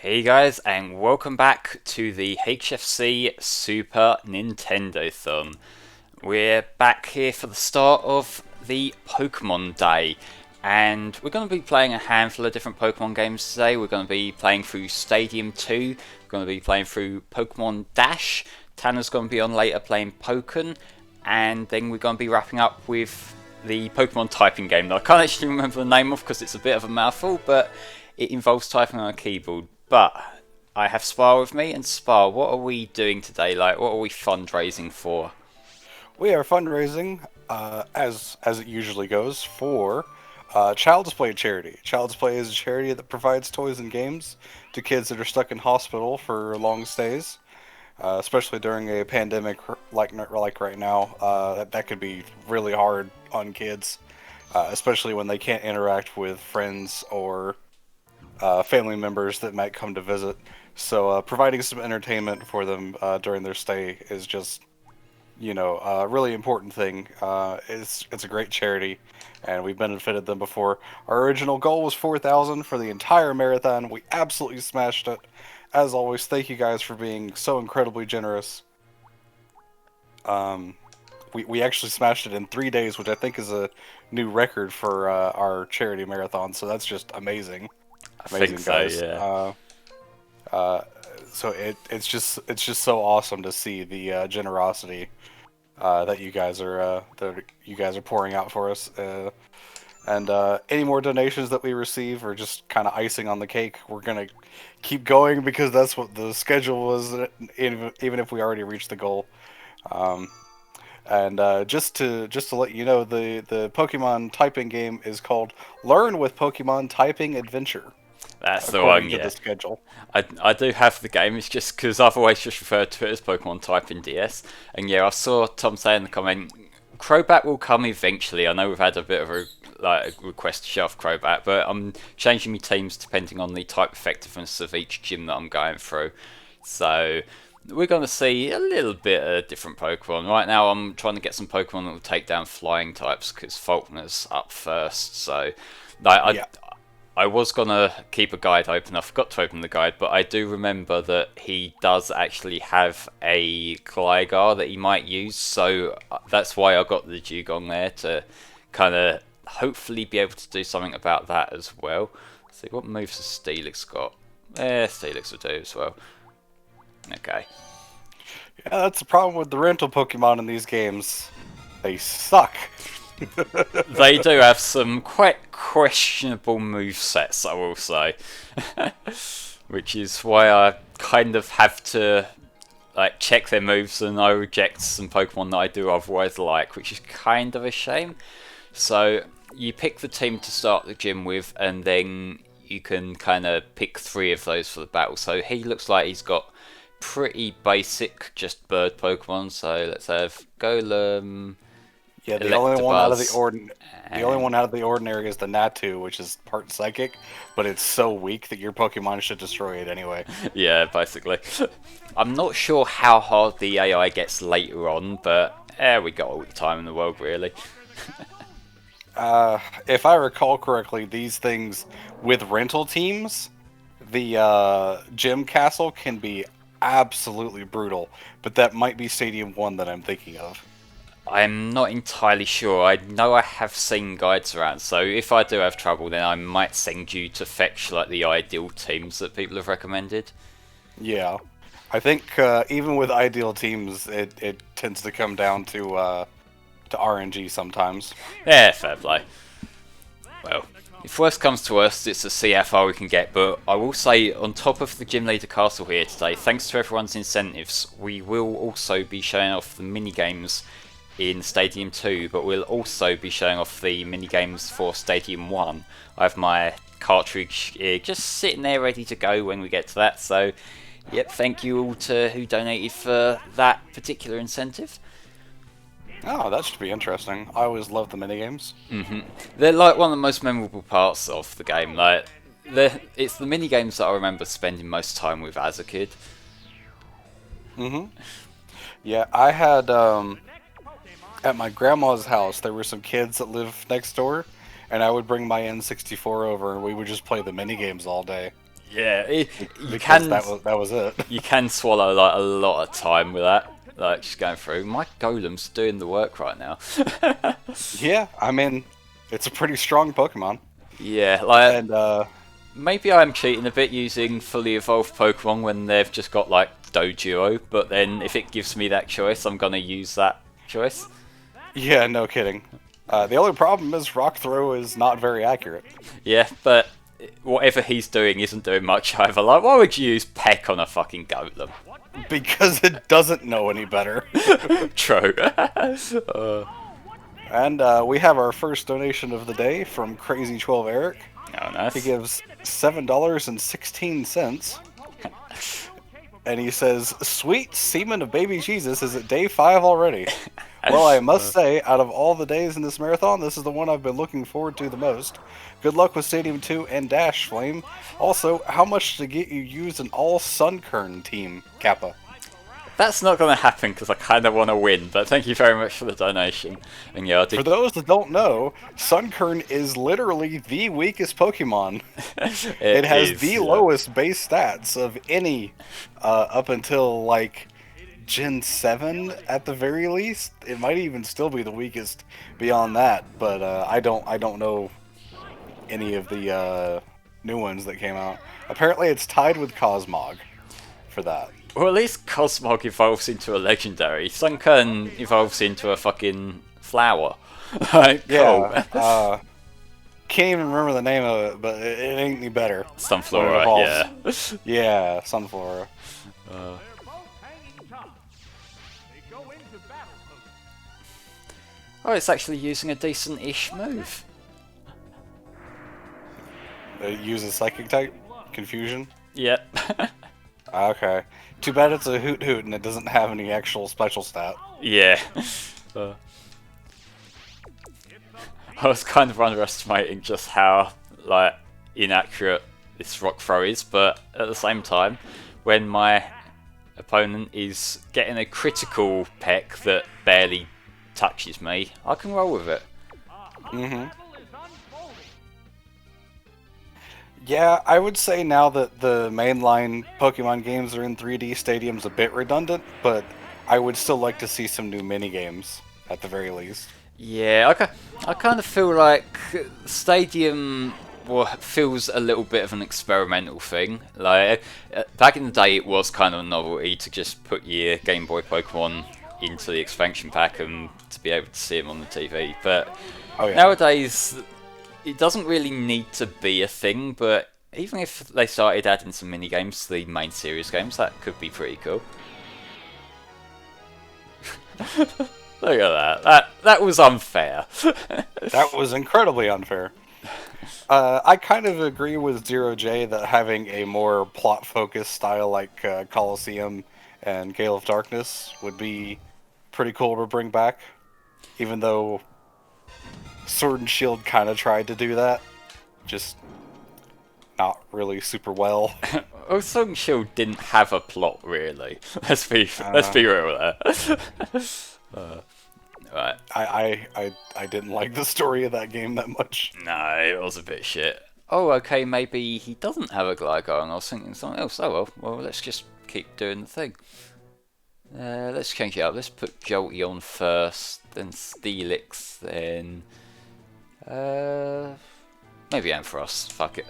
Hey guys, and welcome back to the HFC Super Nintendothon. We're back here for the start of the Pokemon Day, and we're going to be playing a handful of different Pokemon games today. We're going to be playing through Stadium 2, we're going to be playing through Pokemon Dash, Tanner's going to be on later playing Pokken, and then we're going to be wrapping up with the Pokemon typing game that I can't actually remember the name of because it's a bit of a mouthful, but it involves typing on a keyboard. But I have Spar with me, and Spar, what are we doing today? Like, what are we fundraising for? We are fundraising, as it usually goes, for Child's Play charity. Child's Play is a charity that provides toys and games to kids that are stuck in hospital for long stays, especially during a pandemic like right now. That could be really hard on kids, especially when they can't interact with friends or family members that might come to visit. So providing some entertainment for them during their stay is just, a really important thing. It's a great charity, and we've benefited them before. Our original goal was 4,000 for the entire marathon. We absolutely smashed it. As always, thank you guys for being so incredibly generous. We actually smashed it in 3 days, which I think is a new record for our charity marathon. So that's just amazing. I think Amazing, so, guys. yeah. Uh, so it's just so awesome to see the generosity that you guys are pouring out for us. And any more donations that we receive are just kind of icing on the cake. We're gonna keep going because that's what the schedule was, even if we already reached the goal. Um, and just to let you know, the Pokemon typing game is called Learn with Pokemon Typing Adventure, That's the one, according to yeah. the schedule. I do have the game, it's just because I've always just referred to it as Pokemon Typing DS. And yeah, I saw Tom say in the comment, Crobat will come eventually. I know we've had a bit of a request to shelf Crobat, but I'm changing my teams depending on the type effectiveness of each gym that I'm going through. So we're going to see a little bit of different Pokemon. Right now I'm trying to get some Pokemon that will take down flying types because Faulkner's up first. So I, Yeah. I was gonna keep a guide open. I forgot to open the guide, but I do remember that he does actually have a Gligar that he might use. So that's why I got the Dugong there to kind of hopefully be able to do something about that as well. Let's see what moves has Steelix got. Steelix will do as well. Okay. Yeah, that's the problem with the rental Pokemon in these games. They suck. They do have some quite questionable move sets, I will say. Which is why I kind of have to check their moves, and I reject some Pokemon that I do otherwise like, which is kind of a shame. So you pick the team to start the gym with, and then you can kind of pick three of those for the battle. So he looks like he's got pretty basic, just bird Pokemon. So let's have Golem, Yeah, Electabuzz, the only and one out of the ordinary is the Natu, which is part psychic, but it's so weak that your Pokemon should destroy it anyway. yeah, basically. I'm not sure how hard the AI gets later on, but we got all the time in the world, really. If I recall correctly, these things with rental teams, the gym castle can be absolutely brutal, but that might be Stadium 1 that I'm thinking of. I'm not entirely sure. I know I have seen guides around, so if I do have trouble, then I might send you to fetch like the ideal teams that people have recommended. Yeah. I think even with ideal teams, it tends to come down to RNG sometimes. Yeah, fair play. Well, if worst comes to worst, it's to see how far we can get, but I will say, on top of the Gym Leader Castle here today, thanks to everyone's incentives, we will also be showing off the mini-games in Stadium 2, but we'll also be showing off the mini-games for Stadium 1. I have my cartridge here just sitting there ready to go when we get to that, so yep, thank you all to who donated for that particular incentive. Oh, that should be interesting. I always love the minigames. They're like one of the most memorable parts of the game. It's the mini games that I remember spending most time with as a kid. Yeah, I had at my grandma's house, there were some kids that lived next door, and I would bring my N64 over, and we would just play the mini games all day. Yeah, you because can that was it. you can swallow like a lot of time with that, like just going through. My golem's doing the work right now. Yeah, I mean, it's a pretty strong Pokemon, Yeah, like and maybe I'm cheating a bit using fully evolved Pokemon when they've just got like Doduo, but then if it gives me that choice, I'm gonna use that choice. yeah, no kidding. The only problem is Rock Throw is not very accurate. Yeah, but whatever he's doing isn't doing much either. Like, why would you use Peck on a fucking Golem? Because it doesn't know any better. True. And we have our first donation of the day from Crazy12 Eric. Oh, nice. He gives $7.16. And he says, "Sweet semen of baby Jesus, is it day 5 already? Well, I must say, out of all the days in this marathon, this is the one I've been looking forward to the most. Good luck with Stadium 2 and Dash, Flame. Also, how much to get you used an all-Sunkern team, Kappa?" That's not going to happen because I kind of want to win, but thank you very much for the donation. And yeah, For those that don't know, Sunkern is literally the weakest Pokemon. It has the lowest base stats of any up until like Gen 7 at the very least. It might even still be the weakest beyond that, but I don't know any of the new ones that came out. Apparently it's tied with Cosmog for that. Well, at least Cosmog evolves into a legendary. Sunkern evolves into a fucking flower. Cool. Yeah. Can't even remember the name of it, but it ain't any better. Sunflora, yeah. Yeah, Sunflora. Oh, it's actually using a decent-ish move. It uses Psychic type? Confusion? Yep. Okay. Too bad it's a Hoot Hoot and it doesn't have any actual special stat. Yeah. I was kind of underestimating just how like inaccurate this rock throw is, but at the same time, when my opponent is getting a critical peck that barely touches me, I can roll with it. Yeah, I would say now that the mainline Pokemon games are in 3D Stadium's a bit redundant, but I would still like to see some new minigames, at the very least. Yeah, I kind of feel like Stadium feels a little bit of an experimental thing. Like back in the day, it was kind of a novelty to just put your Game Boy Pokemon into the expansion pack and to be able to see them on the TV. But nowadays, it doesn't really need to be a thing. But even if they started adding some mini games to the main series games, that could be pretty cool. Look at that. That was unfair. That was incredibly unfair. I kind of agree with Zero J that having a more plot-focused style like Colosseum and Gale of Darkness would be pretty cool to bring back. Even though Sword and Shield kind of tried to do that. Just not really super well. Oh, Sword and Shield didn't have a plot, really. Let's be real there. Right. I didn't like the story of that game that much. No, it was a bit shit. Oh, okay, maybe he doesn't have a Gligar, and I was thinking something else. Oh well, let's just keep doing the thing. Let's change it up. Let's put Jolteon first, then Steelix, then maybe Ampharos. Fuck it.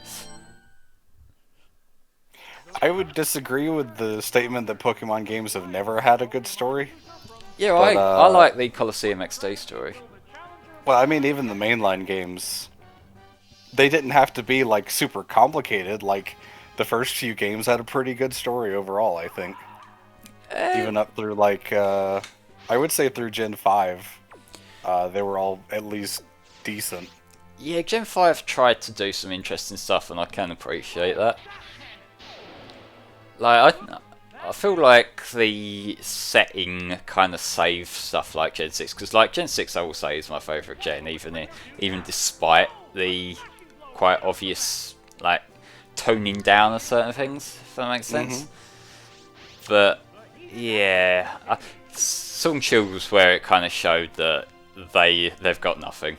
I would disagree with the statement that Pokemon games have never had a good story. Yeah, but, I like the Colosseum XD story. Well, I mean, even the mainline games, they didn't have to be like super complicated. Like the first few games had a pretty good story overall, I think. Even up through like, I would say through Gen 5, they were all at least decent. Yeah, Gen 5 tried to do some interesting stuff, and I can appreciate that. Like, I feel like the setting kind of saves stuff like Gen 6, because like Gen 6 I will say is my favourite gen, even despite the quite obvious like toning down of certain things, if that makes sense. But yeah, Sword and Shield was where it kind of showed that they've got nothing.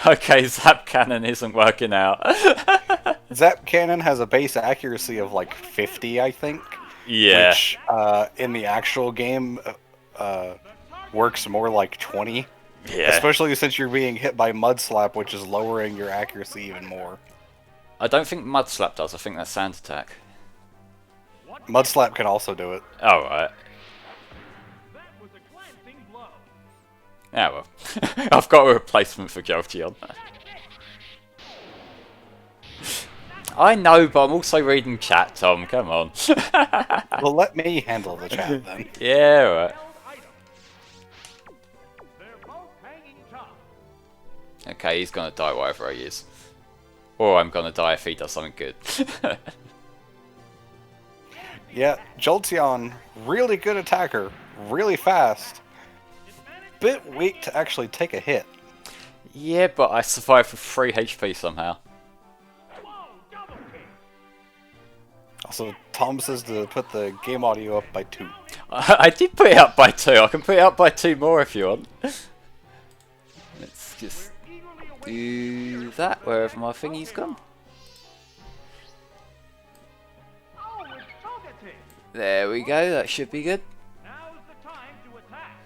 Okay, Zap Cannon isn't working out. Zap Cannon has a base accuracy of like 50, I think, Yeah. which in the actual game uh, works more like 20. Yeah. Especially since you're being hit by Mud Slap, which is lowering your accuracy even more. I don't think Mud Slap does. I think that's Sand Attack. Mud Slap can also do it. Oh, right. Yeah, well. I've got a replacement for Jolteon. I know, but I'm also reading chat, Tom. Come on. Well, let me handle the chat then. Yeah, right. Okay, he's gonna die whatever he is. Or I'm gonna die if he does something good. Yeah, Jolteon, really good attacker, really fast. Bit weak to actually take a hit. Yeah, but I survived with 3 HP somehow. Also, Tom says to put the game audio up by 2. I did put it up by 2. I can put it up by 2 more if you want. Let's just do that wherever my thingy's gone. There we go, that should be good. Now's the time to attack.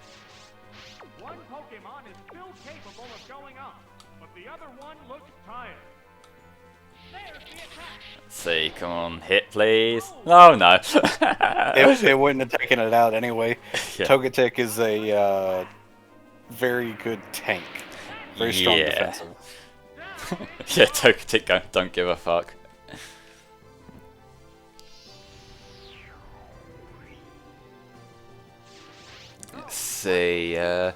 One Pokemon is still capable of going up, but the other one looks tired. There's the attack. Let's see, come on, hit please. Oh no. It wouldn't have taken it out anyway. Yeah. Togetic is a very good tank. Very strong Yeah. defensive. Yeah, Togetic don't give a fuck. Let's see, let's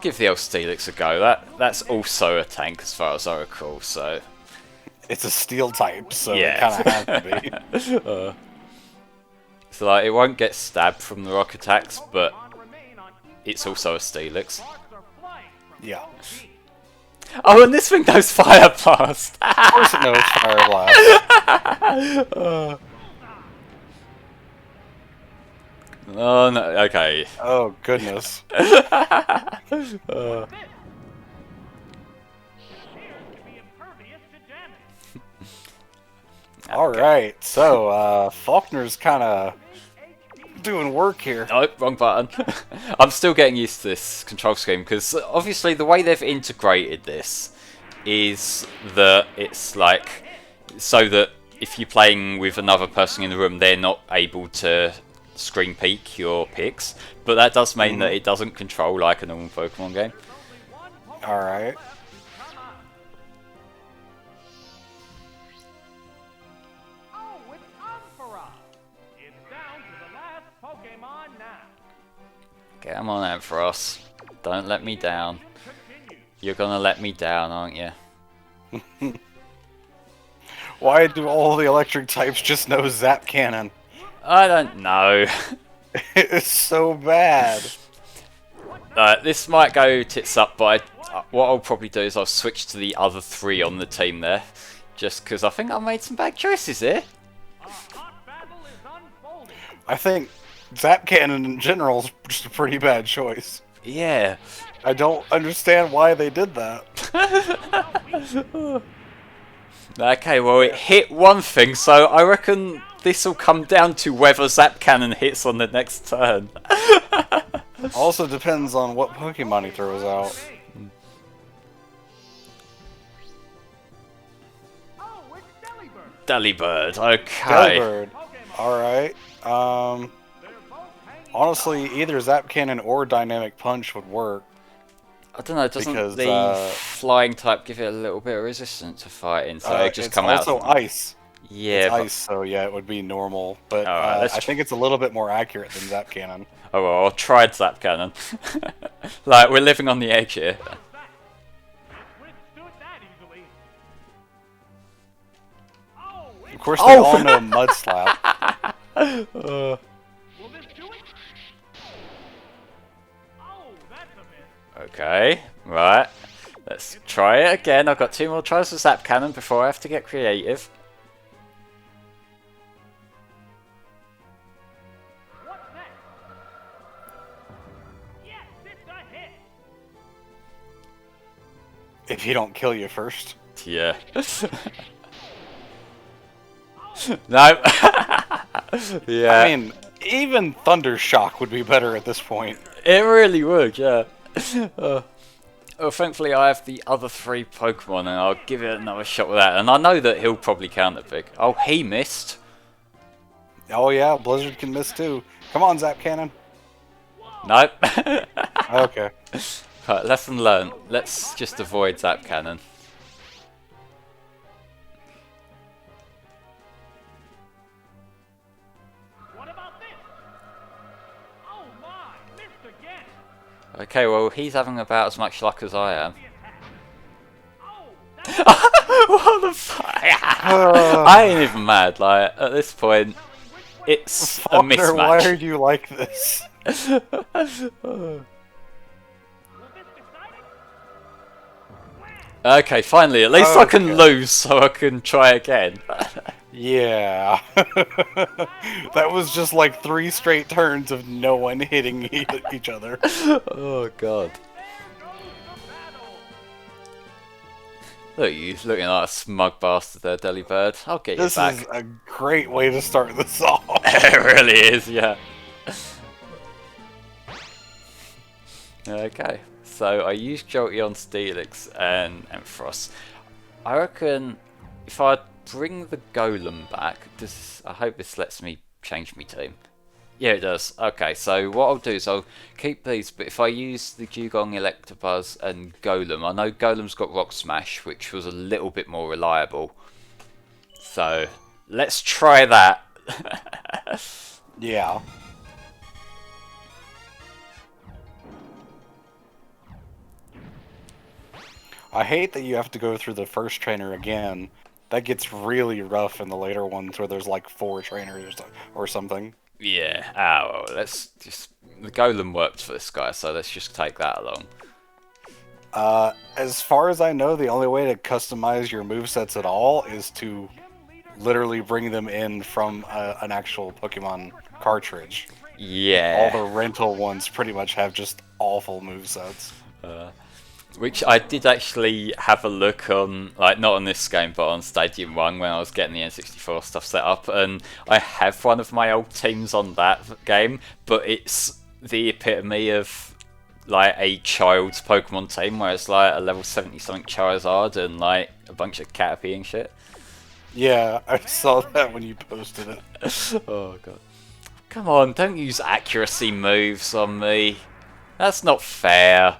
give the Steelix a go. That's also a tank as far as I recall, so... It's a steel type, so Yeah. it kind of has to be. So like, it won't get stabbed from the rock attacks, but it's also a Steelix. Yeah. Oh, and this thing knows Fire Blast! Of course it knows Fire Blast. Oh no, okay. Oh, goodness. Alright, so, Faulkner's kind of doing work here. Nope, wrong button. I'm still getting used to this control scheme, because obviously the way they've integrated this is that it's like, so that if you're playing with another person in the room, they're not able to screen peek your picks, but that does mean that it doesn't control like a normal Pokemon game. Alright. Come on, Ampharos. Don't let me down. You're gonna let me down, aren't you? Why do all the electric types just know Zap Cannon? I don't know. It's so bad. This might go tits up, but what I'll probably do is I'll switch to the other 3 on the team there. Just because I think I made some bad choices here. I think Zap Cannon in general is just a pretty bad choice. Yeah. I don't understand why they did that. Okay, well it hit one thing, so I reckon this will come down to whether Zap Cannon hits on the next turn. Also depends on what Pokemon he throws out. Delibird, okay. Delibird. Alright. Honestly, either Zap Cannon or Dynamic Punch would work. I don't know, doesn't Because, the flying type give it a little bit of resistance to fighting, so it just come out? It's also ice. Yeah, It's ice, so yeah, it would be normal. But Alright, I think it's a little bit more accurate than Zap Cannon. Oh well, I tried Zap Cannon. Like, we're living on the edge here. Of course, they all know Mud Slap. Okay, right. Let's try it again. I've got 2 more tries with Zap Cannon before I have to get creative. If he don't kill you first. Yeah. No. Yeah. I mean, even Thunder Shock would be better at this point. It really would, yeah. Well, thankfully I have the other 3 Pokemon and I'll give it another shot with that. And I know that he'll probably counter pick. Oh, he missed. Oh yeah, Blizzard can miss too. Come on, Zap Cannon. Nope. Okay. Right, lesson learned. Let's just avoid Zap Cannon. What about this? Oh my, missed again. Okay, well, he's having about as much luck as I am. The attack. Oh, What the fuck? I ain't even mad. Like, at this point, it's a Faulkner, why are mismatch. you like this? will this decide it? Okay, finally, at least I can Okay. lose so I can try again. Yeah. That was just like 3 straight turns of no one hitting each other. Oh, God. Look, you looking like a smug bastard there, Delibird. I'll get you This back. is a great way to start this off. It really is, yeah. Okay, so I used Jolteon, Steelix, and Ampharos. I reckon if I bring the Golem back, I hope this lets me change my team. Yeah, it does. Okay, so what I'll do is I'll keep these, but if I use the Dugong, Electabuzz, and Golem, I know Golem's got Rock Smash, which was a little bit more reliable. So, let's try that. Yeah. I hate that you have to go through the first trainer again. That gets really rough in the later ones where there's like 4 trainers or something. Yeah, well, let's just... The Golem worked for this guy, so let's just take that along. As far as I know, the only way to customize your movesets at all is to literally bring them in from an actual Pokemon cartridge. Yeah. All the rental ones pretty much have just awful movesets. Which I did actually have a look on, like, not on this game, but on Stadium 1 when I was getting the N64 stuff set up, and I have one of my old teams on that game, but it's the epitome of, like, a child's Pokemon team, where it's, like, a level 70-something Charizard and, like, a bunch of Caterpie and shit. Yeah, I saw that when you posted it. Oh, God. Come on, don't use accuracy moves on me. That's not fair.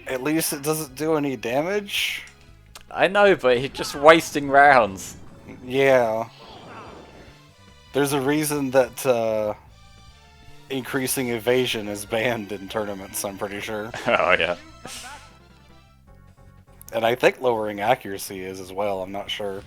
At least it doesn't do any damage. I know, but you're just wasting rounds. Yeah. There's a reason that increasing evasion is banned in tournaments, I'm pretty sure. Oh, yeah. And I think lowering accuracy is as well, I'm not sure.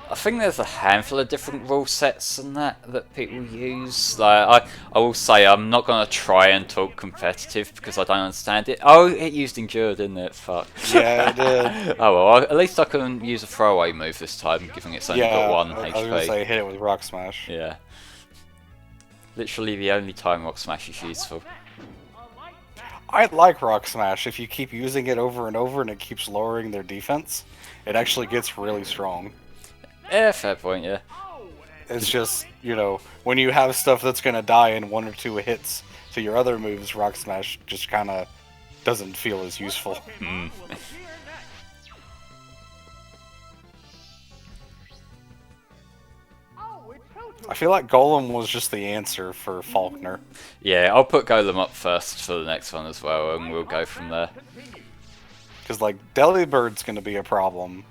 I think there's a handful of different rule sets and that people use. Like, I will say I'm not going to try and talk competitive because I don't understand it. Oh, it used Endure, didn't it? Fuck. Yeah, it did. Oh well, at least I can use a throwaway move this time, given it's only got 1 I was HP. gonna say hit it with Rock Smash. Yeah. Literally the only time Rock Smash is useful. I like Rock Smash. If you keep using it over and over and it keeps lowering their defense, it actually gets really strong. Yeah, fair point, yeah. It's just, you know, when you have stuff that's gonna die in 1 or 2 hits to your other moves, Rock Smash just kinda doesn't feel as useful. Mm. I feel like Golem was just the answer for Faulkner. Yeah, I'll put Golem up first for the next one as well, and we'll go from there. Because, like, Delibird's gonna be a problem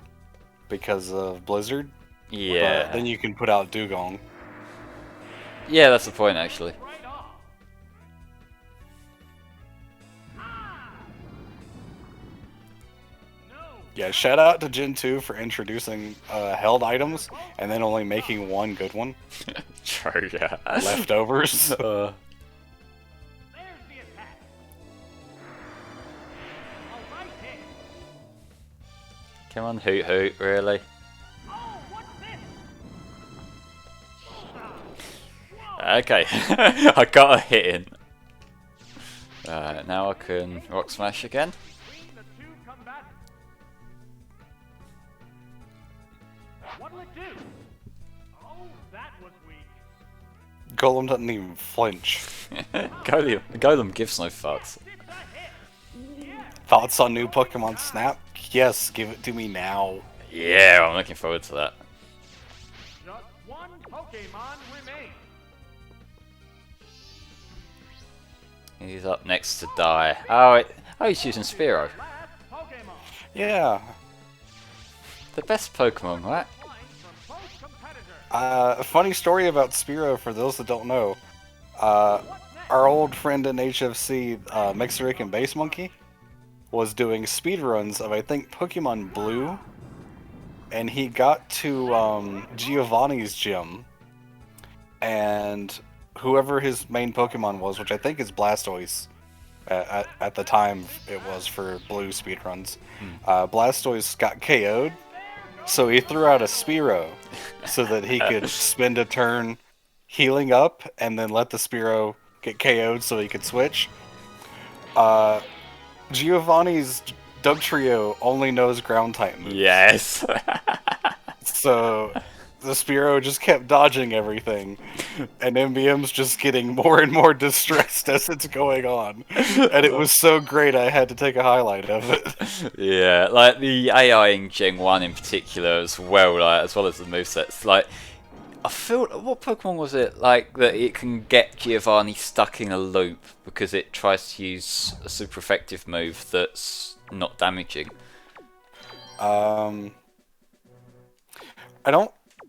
because of Blizzard. Yeah. But then you can put out Dugong. Yeah, that's the point, actually. Yeah, shout out to Gen 2 for introducing held items and then only making 1 good one. True, yeah. Leftovers. Uh, come on, Hoot Hoot, really? Okay, I got a hit in. Now I can Rock Smash again. do? Oh, that was weak. Golem doesn't even flinch. Golem gives no fucks. It's a hit. Thoughts on new Pokemon Snap? Yes, give it to me now. Yeah, I'm looking forward to that. Just one Pokemon remains. He's up next to die. Oh, he's using Spearow. Last Pokemon. Yeah. The best Pokemon, right? Flying from both competitors. A funny story about Spearow for those that don't know. Our old friend in HFC, Mexerican Base Monkey, was doing speedruns of, I think, Pokemon Blue. And he got to Giovanni's gym. And whoever his main Pokemon was, which I think is Blastoise, at the time it was for Blue speedruns, Blastoise got KO'd. So he threw out a Spearow so that he could spend a turn healing up and then let the Spearow get KO'd so he could switch. Giovanni's Dugtrio only knows ground type moves. Yes. So the Spearow just kept dodging everything, and MBM's just getting more and more distressed as it's going on. And it was so great I had to take a highlight of it. Yeah, like the AI in Gen 1 in particular as well, like, as well as the movesets. Like, I feel, what Pokemon was it, like, that it can get Giovanni stuck in a loop because it tries to use a super effective move that's not damaging?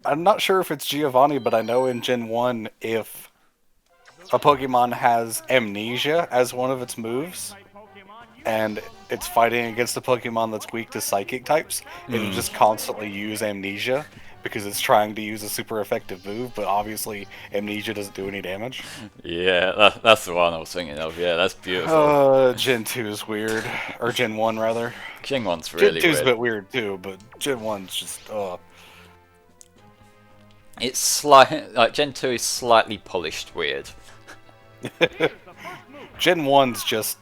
I'm not sure if it's Giovanni, but I know in Gen 1, if a Pokemon has Amnesia as one of its moves, and it's fighting against a Pokemon that's weak to Psychic types, it'll just constantly use Amnesia, because it's trying to use a super effective move, but obviously Amnesia doesn't do any damage. Yeah, that's the one I was thinking of. Yeah, that's beautiful. Gen 2 is weird. Or Gen 1, rather. Gen 1's really Gen 2's weird. a bit weird, too, but Gen 1's just, It's like Gen 2 is slightly polished weird. Gen 1's just,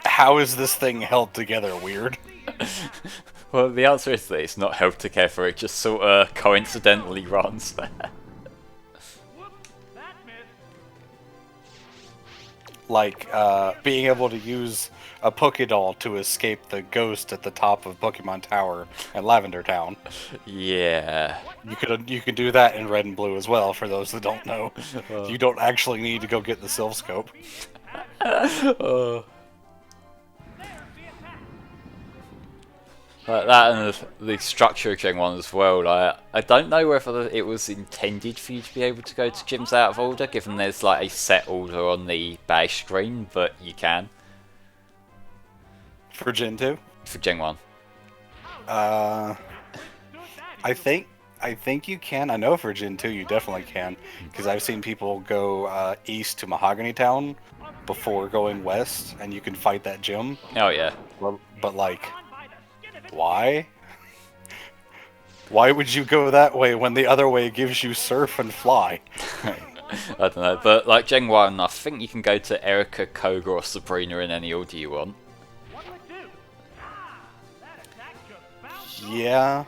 how is this thing held together weird? Well, the answer is that it's not held together, it just sort of coincidentally runs. Whoops, that missed. Like, being able to use a Pokédoll to escape the ghost at the top of Pokemon Tower in Lavender Town. Yeah. You can do that in Red and Blue as well, for those that don't know. You don't actually need to go get the Silph Scope. Oh. Like that and the structure of Gen 1 as well. Like, I don't know whether it was intended for you to be able to go to gyms out of order, given there's like a set order on the badge screen, but you can. For Gen 2? For Gen 1. I think you can. I know for Gen 2 you definitely can, because I've seen people go east to Mahogany Town before going west, and you can fight that gym. Oh yeah. But like, why? Why would you go that way when the other way gives you surf and fly? I don't know, but like Gen 1, I think you can go to Erica, Koga, or Sabrina in any order you want. What do I do? That attack just bounced. Yeah.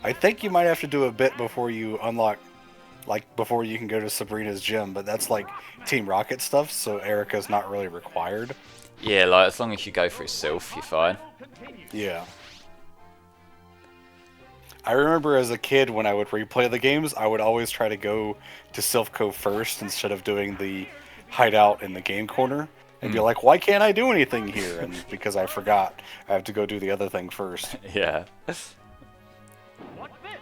I think you might have to do a bit before you unlock, like, before you can go to Sabrina's gym, but that's like Team Rocket stuff, so Erica's not really required. Yeah, like as long as you go through Sylph, you're fine. Yeah. I remember as a kid when I would replay the games, I would always try to go to Sylph Cove first instead of doing the hideout in the game corner. And be like, why can't I do anything here? And because I forgot, I have to go do the other thing first. Yeah. What's this?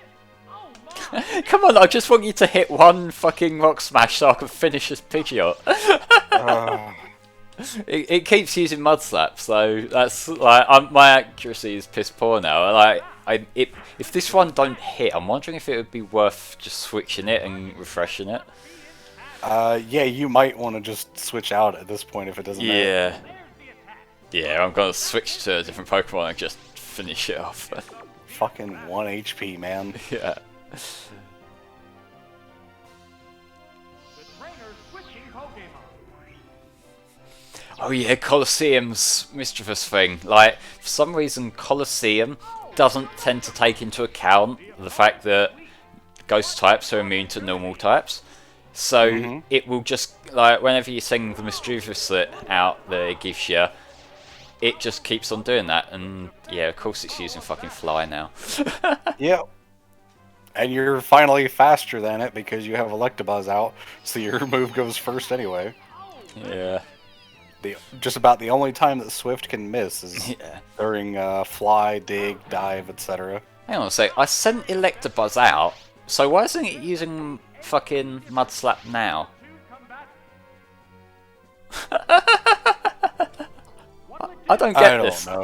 Oh my! Come on, I just want you to hit one fucking rock smash so I can finish this Pidgeot. It keeps using Mud Slap, so that's like my accuracy is piss poor now. Like, if this one don't hit, I'm wondering if it would be worth just switching it and refreshing it. Yeah, you might want to just switch out at this point if it doesn't matter. Yeah. Yeah, I'm gonna switch to a different Pokemon and just finish it off. Fucking 1 HP, man. Yeah. The trainer's switching Pokemon. Oh yeah, Colosseum's mischievous thing. Like, for some reason, Colosseum doesn't tend to take into account the fact that ghost types are immune to normal types. So it will just, like, whenever you sing the Mischievouslet out that it gives you, it just keeps on doing that. And yeah, of course it's using fucking Fly now. Yep. And you're finally faster than it because you have Electabuzz out, so your move goes first anyway. Yeah. Just about the only time that Swift can miss is Yeah. during Fly, Dig, Dive, etc. Hang on a sec, I sent Electabuzz out, so why isn't it using fucking Mudslap now? I don't get this. I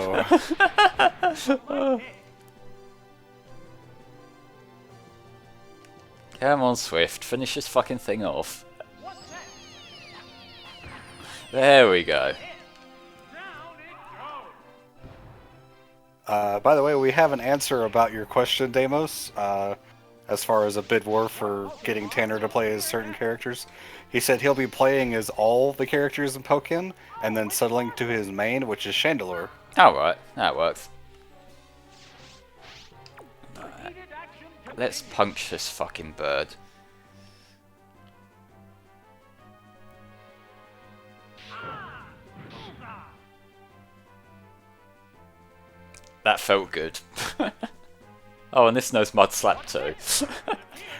don't know. Come on, Swift, finish this fucking thing off. There we go. By the way, we have an answer about your question, Deimos, as far as a bid war for getting Tanner to play as certain characters. He said he'll be playing as all the characters in Pokken, and then settling to his main, which is Chandelure. Alright, that works. Right. Let's punch this fucking bird. That felt good. Oh, and this knows Mudslap too.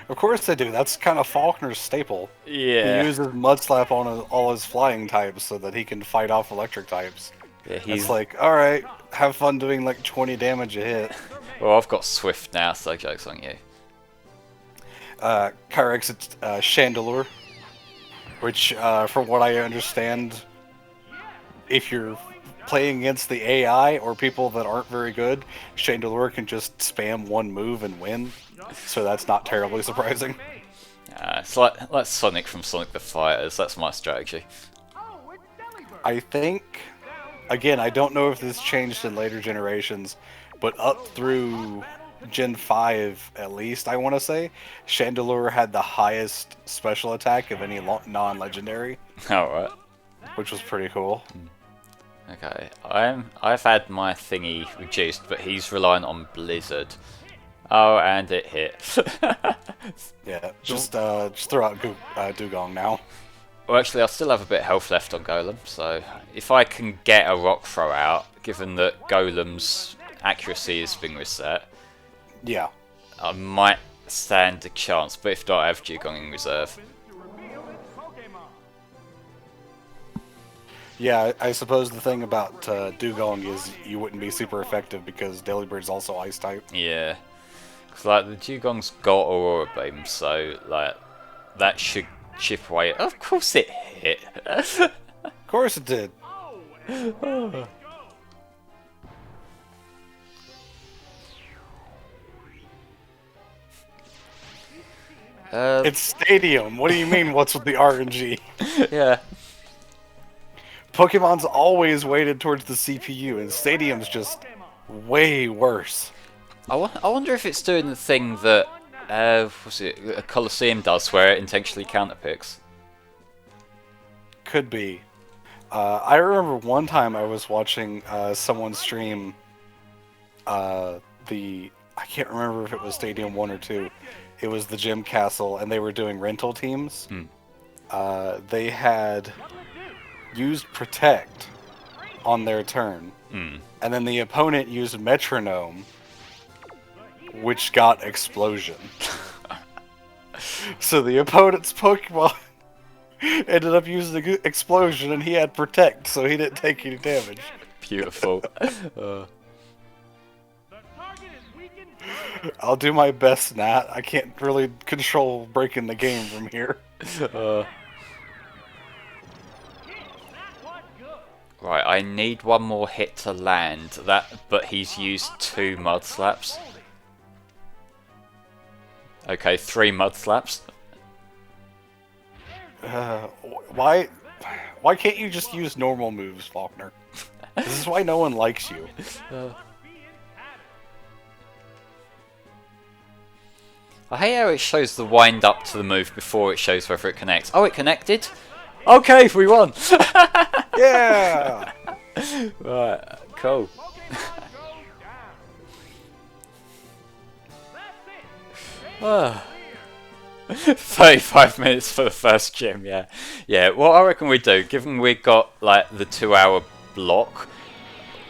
Of course they do. That's kind of Faulkner's staple. Yeah. He uses Mudslap on all his flying types so that he can fight off electric types. Yeah, he's... It's like, alright, have fun doing like 20 damage a hit. Well, I've got Swift now, so joke's on you. Kyrex, it's Chandelure, which, from what I understand, if you're playing against the AI or people that aren't very good, Chandelure can just spam one move and win, so that's not terribly surprising. It's like Sonic from Sonic the Fighters, that's my strategy. I think, again, I don't know if this changed in later generations, but up through Gen 5 at least, I want to say, Chandelure had the highest special attack of any non-legendary. Alright. Which was pretty cool. Okay, I've had my thingy reduced, but he's relying on Blizzard. Oh, and it hit. Yeah, just throw out Dugong now. Well, actually, I still have a bit of health left on Golem, so if I can get a rock throw out, given that Golem's accuracy has been reset, yeah, I might stand a chance. But if not, I have Dugong in reserve. Yeah, I suppose the thing about Dugong is you wouldn't be super effective because Delibird's also Ice type. Yeah, because like the Dugong's got Aurora Beam, so like that should chip away. Of course it hit. Of course it did. It's Stadium. What do you mean? What's with the RNG? Yeah. Pokemon's always weighted towards the CPU, and Stadium's just way worse. I wonder if it's doing the thing that what's it? A Colosseum does, where it intentionally counterpicks. Could be. I remember one time I was watching someone stream I can't remember if it was Stadium 1 or 2. It was the Gym Castle, and they were doing rental teams. They had used Protect on their turn, and then the opponent used Metronome, which got Explosion. So the opponent's Pokemon ended up using Explosion, and he had Protect, so he didn't take any damage. Beautiful. I'll do my best, Nat. I can't really control breaking the game from here. Right, I need one more hit to land. But he's used 2 Mud Slaps. Okay, 3 Mud Slaps. Why can't you just use normal moves, Faulkner? This is why no one likes you. I hate how it shows the wind up to the move before it shows whether it connects. Oh, it connected? Okay, we won! Yeah! Right, cool. Ah. 35 minutes for the first gym, yeah. Yeah, what I reckon we do, given we got like the 2 hour block,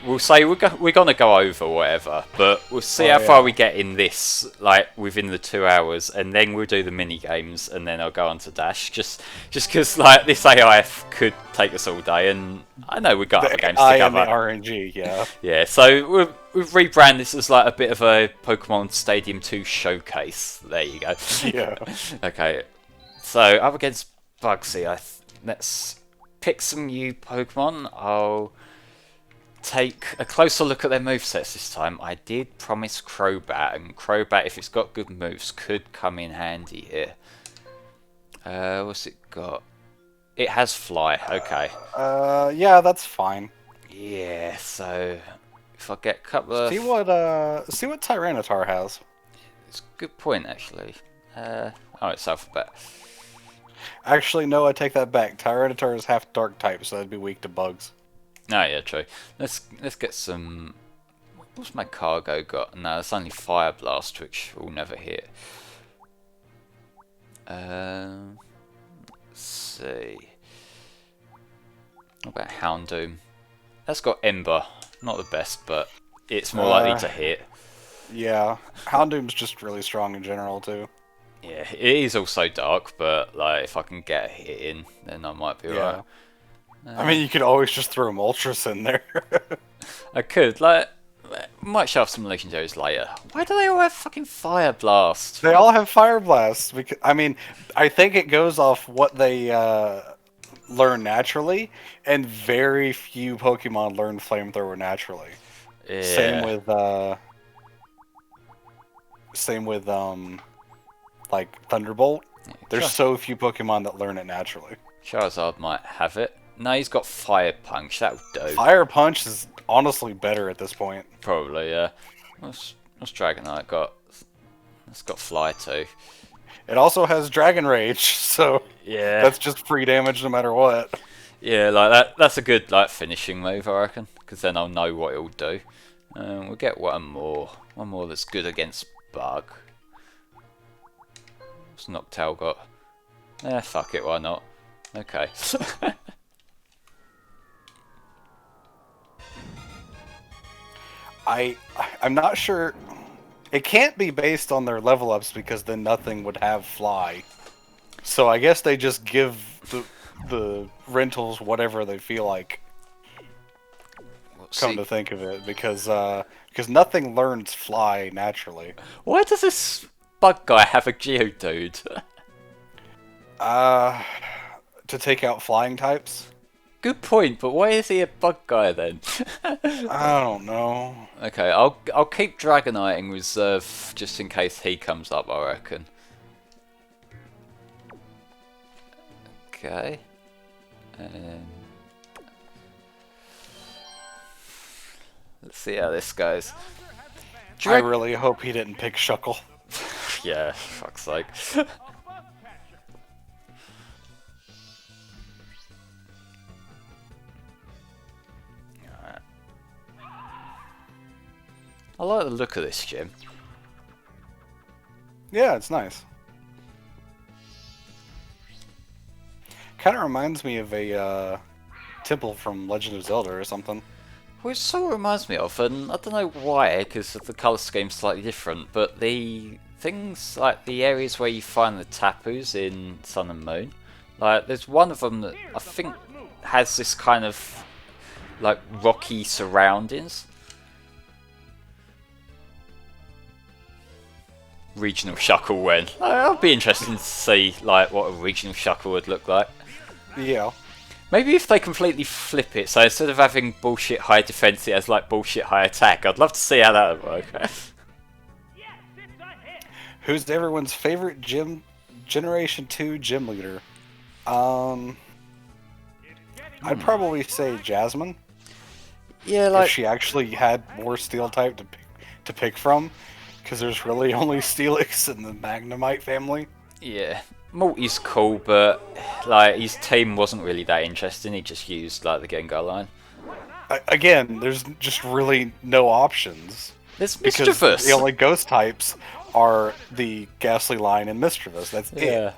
we'll say we're gonna go over whatever, but we'll see how far we get in this, like within the 2 hours, and then we'll do the mini games, and then I'll go on to Dash. Just because like this AIF could take us all day, and I know we got other games to and cover. the RNG, yeah. Yeah, so we've rebranded this as like a bit of a Pokemon Stadium 2 showcase. There you go. Yeah. Okay, so up against Bugsy, let's pick some new Pokemon. I'll take a closer look at their movesets this time. I did promise Crobat, and Crobat, if it's got good moves, could come in handy here. What's it got? It has Fly, okay. Yeah, that's fine. Yeah, so if I get a couple of... See what Tyranitar has. It's a good point, actually. Oh, it's Alphabet. Actually, no, I take that back. Tyranitar is half dark type, so that'd be weak to bugs. Oh yeah, true. Let's get some... What's my cargo got? No, it's only Fire Blast, which we'll never hit. Let's see. What about Houndoom? That's got Ember. Not the best, but it's more likely to hit. Yeah, Houndoom's just really strong in general, too. Yeah, it is also dark, but like if I can get a hit in, then I might be alright. I mean, you could always just throw Moltres in there. I could, like, might show off some legendaries later. Why do they all have fucking Fire Blast? They all have Fire Blast. Because, I mean, I think it goes off what they learn naturally, and very few Pokemon learn Flamethrower naturally. Yeah. Same with like Thunderbolt. There's so few Pokemon that learn it naturally. Charizard might have it. No, he's got Fire Punch. That would do. Fire Punch is honestly better at this point. Probably, yeah. What's Dragonite got? It's got Fly too. It also has Dragon Rage, so yeah, that's just free damage no matter what. Yeah, like that. That's a good like finishing move, I reckon, because then I'll know what it'll do. We'll get one more that's good against Bug. What's Noctowl got? Fuck it, why not? Okay. I'm not sure. It can't be based on their level ups because then nothing would have Fly. So I guess they just give the rentals whatever they feel like. Come to think of it, because nothing learns Fly naturally. Why does this Bug guy have a Geodude? To take out flying types. Good point, but why is he a Bug guy then? I don't know. Okay, I'll keep Dragonite in reserve just in case he comes up, I reckon. Okay. Let's see how this goes. I really hope he didn't pick Shuckle. Yeah, fuck's sake. I like the look of this gym. Yeah, it's nice. Kind of reminds me of a temple from Legend of Zelda or something. Which sort of reminds me of, and I don't know why, because the colour scheme's slightly different, but the things like the areas where you find the Tapus in Sun and Moon, like there's one of them that I think has this kind of like rocky surroundings. Regional Shuckle when. I'll be interested to see like what a regional Shuckle would look like. Yeah. Maybe if they completely flip it, so instead of having bullshit high defense, it has like bullshit high attack. I'd love to see how that would work. Who's everyone's favorite Generation 2 gym leader? I'd probably say Jasmine. Yeah, like if she actually had more Steel type to pick from, because there's really only Steelix in the Magnemite family. Yeah, Multi's cool, but like his team wasn't really that interesting. He just used like the Gengar line. Again, there's just really no options. There's because Mischievous. the only ghost types are the Ghastly Lion and Mischievous. That's it. Yeah.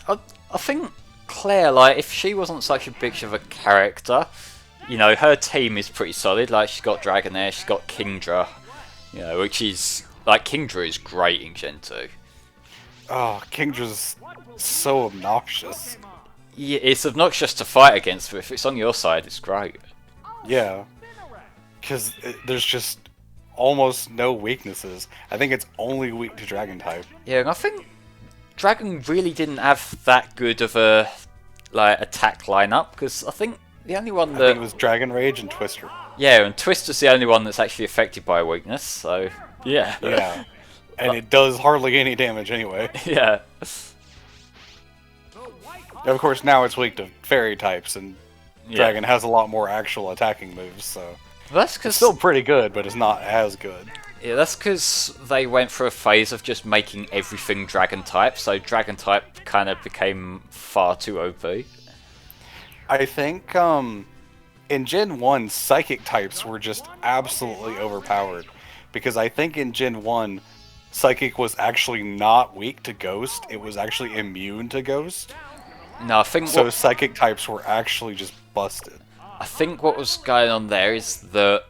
I think Claire, like, if she wasn't such a bitch of a character, you know, her team is pretty solid. Like, she's got Dragonair, she's got Kingdra, you know, which is, like, Kingdra is great in Gen 2. Oh, Kingdra's so obnoxious. Yeah, it's obnoxious to fight against, but if it's on your side, it's great. Yeah. Because there's just almost no weaknesses. I think it's only weak to Dragon type. Yeah, and I think Dragon really didn't have that good of a, like, attack lineup, because I think the only one I that... think it was Dragon Rage and Twister. Yeah, and Twister's the only one that's actually affected by a weakness, so... Yeah. Yeah. And it does hardly any damage anyway. Yeah. And of course, now it's weak to Fairy types, and Yeah. Dragon has a lot more actual attacking moves, so... That's It's because still pretty good, but it's not as good. yeah, that's because they went through a phase of just making everything Dragon type, so Dragon type kind of became far too OP. I think, in Gen 1, Psychic types were just absolutely overpowered. Because I think in Gen 1, Psychic was actually not weak to Ghost, it was actually immune to Ghost. No, I think So what, Psychic types were actually just busted. I think what was going on there is that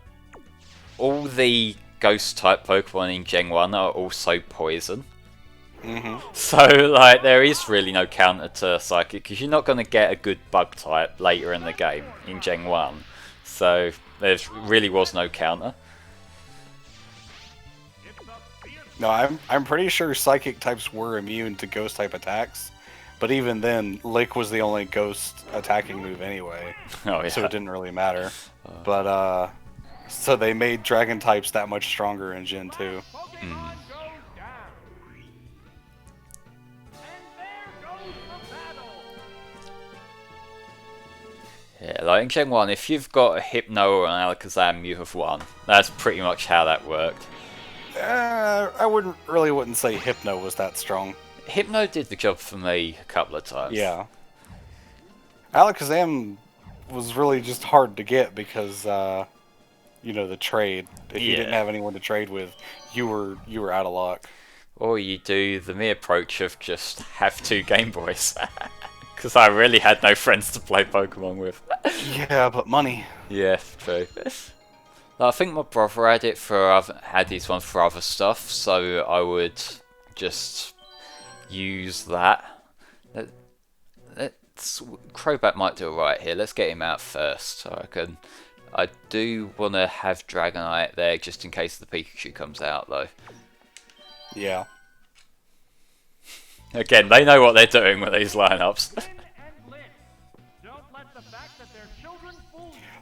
all the Ghost type Pokemon in Gen 1 are also poison. Hmm. So, like, there is really no counter to Psychic, because you're not going to get a good Bug type later in the game in Gen 1. So, there really was no counter. No, I'm pretty sure Psychic types were immune to Ghost type attacks. But even then, Lick was the only Ghost attacking move anyway. Oh, yeah. So it didn't really matter. But, so they made Dragon types that much stronger in Gen 2. Yeah, like in Gen 1, if you've got a Hypno or an Alakazam, you have won. That's pretty much how that worked. I wouldn't say Hypno was that strong. Hypno did the job for me a couple of times. Yeah. Alakazam was really just hard to get because, you know, the trade. If you didn't Yeah. have anyone to trade with, you were out of luck. Or you do the me approach of just have 2 Game Boys. Because I really had no friends to play Pokemon with. Yeah, but money. Yeah, true. I think my brother had his one for other stuff, so I would just use that. Crobat might do alright here. Let's get him out first, I reckon. I do want to have Dragonite there just in case the Pikachu comes out, though. Yeah. Again, they know what they're doing with these lineups.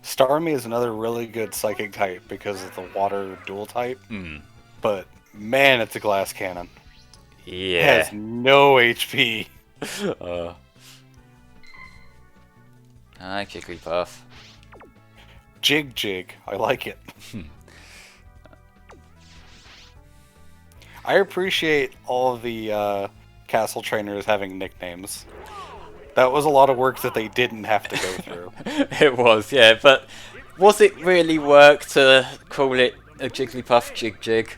Starmie is another really good Psychic type because of the water dual type. But, man, it's a glass cannon. It Yeah. has no HP. Hi, Jigglypuff. Jig. I like it. I appreciate all of the castle trainers having nicknames. That was a lot of work that they didn't have to go through. It was, yeah, but was it really work to call it a Jigglypuff Jig?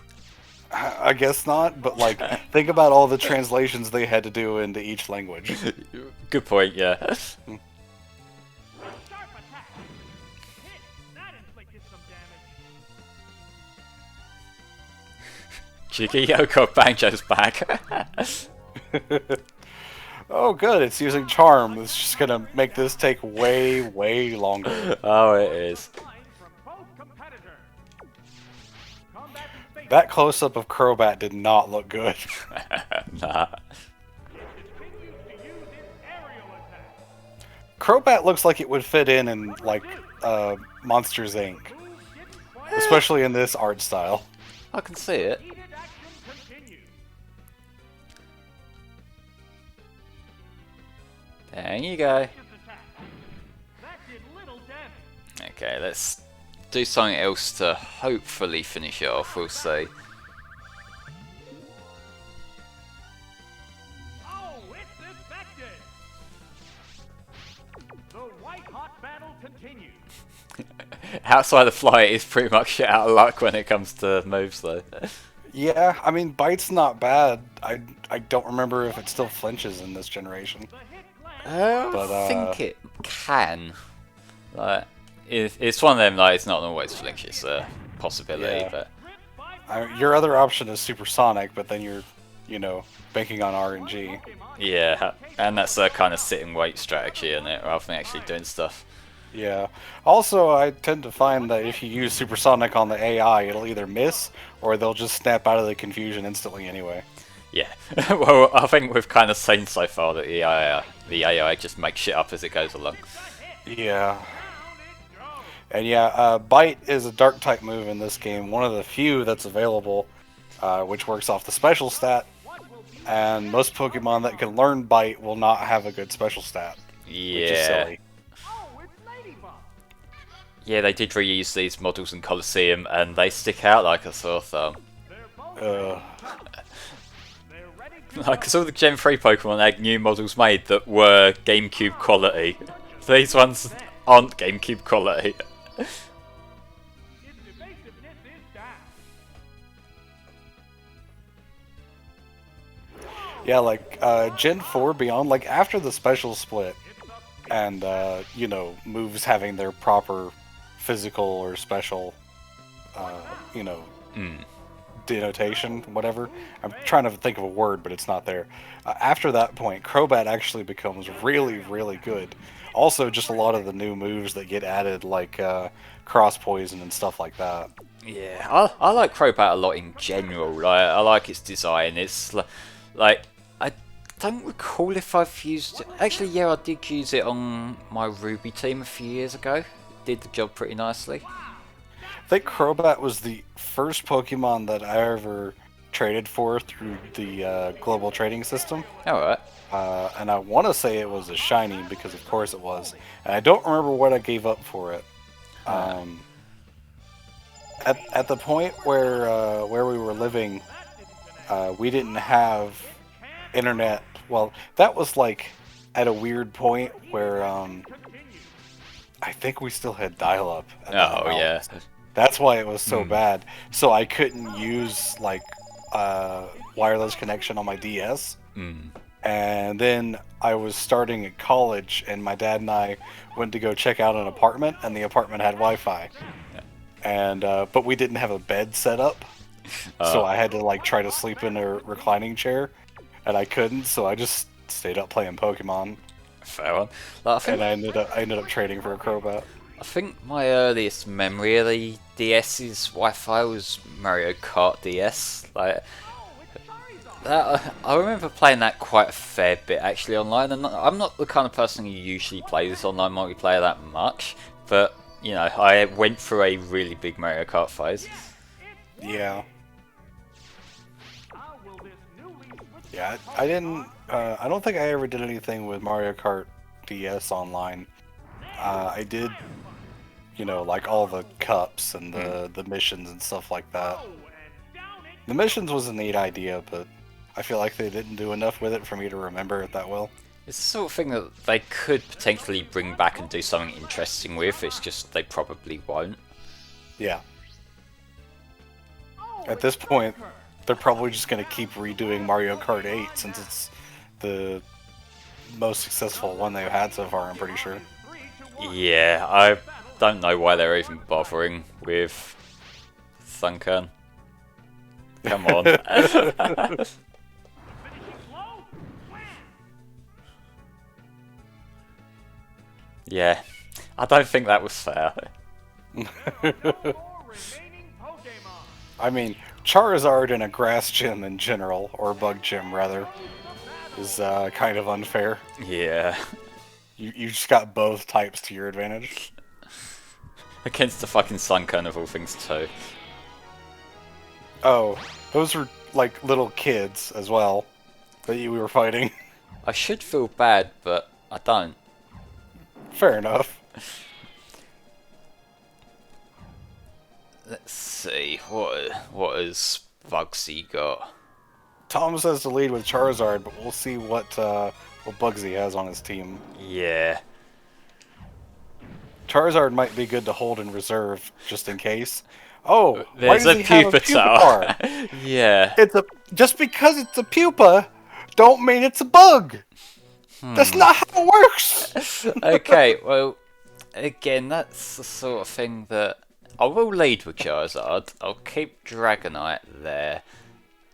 I guess not, but like, think about all the translations they had to do into each language. Good point, yeah. Sharp attack. Hit. That inflicted some damage. Jiggy, oh god, Banjo's back. Oh, good, it's using Charm. It's just gonna make this take way longer. Oh, it is. From both competitors. Combat in space. That close-up of Crobat did not look good. Nah. Continues to use its aerial attack. Crobat looks like it would fit in like, Monsters, Inc. Especially in this art style. I can see it. Heated action continues. There you go. This attack. That did little damage. Okay, let's do something else to hopefully finish it off, we'll see. Oh, it's effective. The white-hot battle continues. Outside the fly is pretty much out of luck when it comes to moves, though. Yeah, I mean, Bite's not bad. I don't remember if it still flinches in this generation. I But, think it can. Like, it's one of them. Like, it's not always flinch. It's a possibility, yeah. but Your other option is Supersonic, but then you're, banking on RNG. yeah, and that's a kind of sit and wait strategy in it, rather than actually doing stuff. Yeah. Also, I tend to find that if you use Supersonic on the AI, it'll either miss or they'll just snap out of the confusion instantly anyway. Yeah. Well, I think we've kind of seen so far that the AI just makes shit up as it goes along. Yeah. And yeah, Bite is a dark type move in this game, one of the few that's available, which works off the special stat. And most Pokemon that can learn Bite will not have a good special stat, which is Yeah. silly. Yeah, they did reuse these models in Colosseum, and they stick out like a sore thumb. Like, because all the Gen 3 Pokemon had new models made that were GameCube quality. These ones aren't GameCube quality. Yeah, like Gen 4 Beyond, like after the special split, and moves having their proper physical or special, denotation, whatever. I'm trying to think of a word, but it's not there. After that point, Crobat actually becomes really, really good. Also, just a lot of the new moves that get added, like cross poison and stuff like that. Yeah, I like Crobat a lot in general. Like, I like its design. It's like I don't recall if I've used it. Actually, yeah, I did use it on my Ruby team a few years ago. Did the job pretty nicely. I think Crobat was the first Pokemon that I ever traded for through the global trading system. Alright. And I want to say it was a shiny because, of course, it was. And I don't remember what I gave up for it. At the point where we were living, we didn't have internet. Well, that was like at a weird point where I think we still had dial-up. Oh, yeah. That's why it was so bad. So I couldn't use like wireless connection on my DS. And then I was starting at college, and my dad and I went to go check out an apartment, and the apartment had Wi-Fi. And but we didn't have a bed set up, so I had to like try to sleep in a reclining chair, and I couldn't. So I just stayed up playing Pokemon. Fair one. Like, And I ended up trading for a Crobat. I think my earliest memory of the DS's Wi-Fi was Mario Kart DS. Like, I remember playing that quite a fair bit actually online, and I'm not the kind of person who usually plays online multiplayer that much, but I went through a really big Mario Kart phase. Yeah. Yeah, I didn't. I don't think I ever did anything with Mario Kart DS online. I did, like all the cups and the missions and stuff like that. The missions was a neat idea, but I feel like they didn't do enough with it for me to remember it that well. It's the sort of thing that they could potentially bring back and do something interesting with, it's just they probably won't. Yeah. At this point, they're probably just going to keep redoing Mario Kart 8 since it's the most successful one they've had so far, I'm pretty sure. Yeah, I don't know why they're even bothering with Sunken. Come on. Yeah, I don't think that was fair. I mean, Charizard in a grass gym in general, or bug gym rather, is kind of unfair. Yeah. You just got both types to your advantage. Against the fucking Sunken of all things too. Oh, those were like little kids as well that we were fighting. I should feel bad, but I don't. Fair enough. Let's see, what has Bugsy got? Tom says to lead with Charizard, but we'll see what Bugsy has on his team. Yeah. Charizard might be good to hold in reserve, just in case. Oh, why There's does a he have a Pupitar. pupitar? Yeah. Just because it's a pupa, don't mean it's a bug. That's not how it works. Okay, well, again, that's the sort of thing that I will lead with Charizard. I'll keep Dragonite there,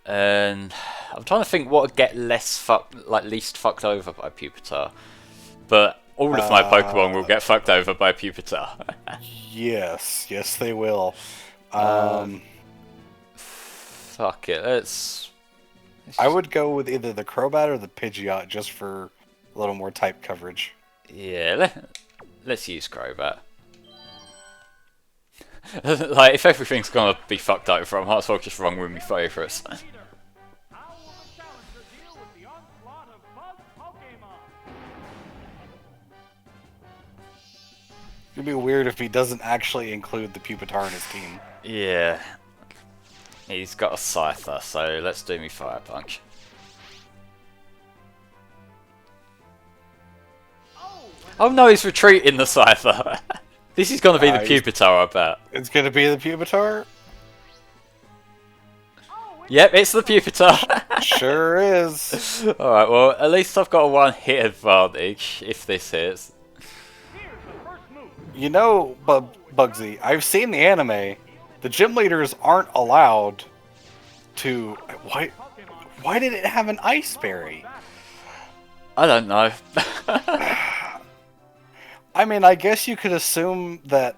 and I'm trying to think what would get least fucked over by Pupitar. But all of my Pokemon will get fucked over by Pupitar. Yes, they will. Fuck it, let's I would go with either the Crobat or the Pidgeot just for a little more type coverage. yeah, let's use Crobat. Like, if everything's gonna be fucked over, I might as well just run with my favourites. How will the challenger deal with the onslaught of bug Pokemon? It'd be weird if he doesn't actually include the Pupitar in his team. Yeah. He's got a Scyther, so let's do me Fire Punch. Oh no, he's retreating the Scyther. This is going to be the Pupitar, I bet. It's gonna be the Pupitar? Yep, it's the Pupitar. Sure is. Alright, well, at least I've got a one-hit advantage, if this hits. Here's the first move. You know, Bugsy, I've seen the anime. The gym leaders aren't allowed to... Why did it have an Ice Berry? I don't know. I mean, I guess you could assume that,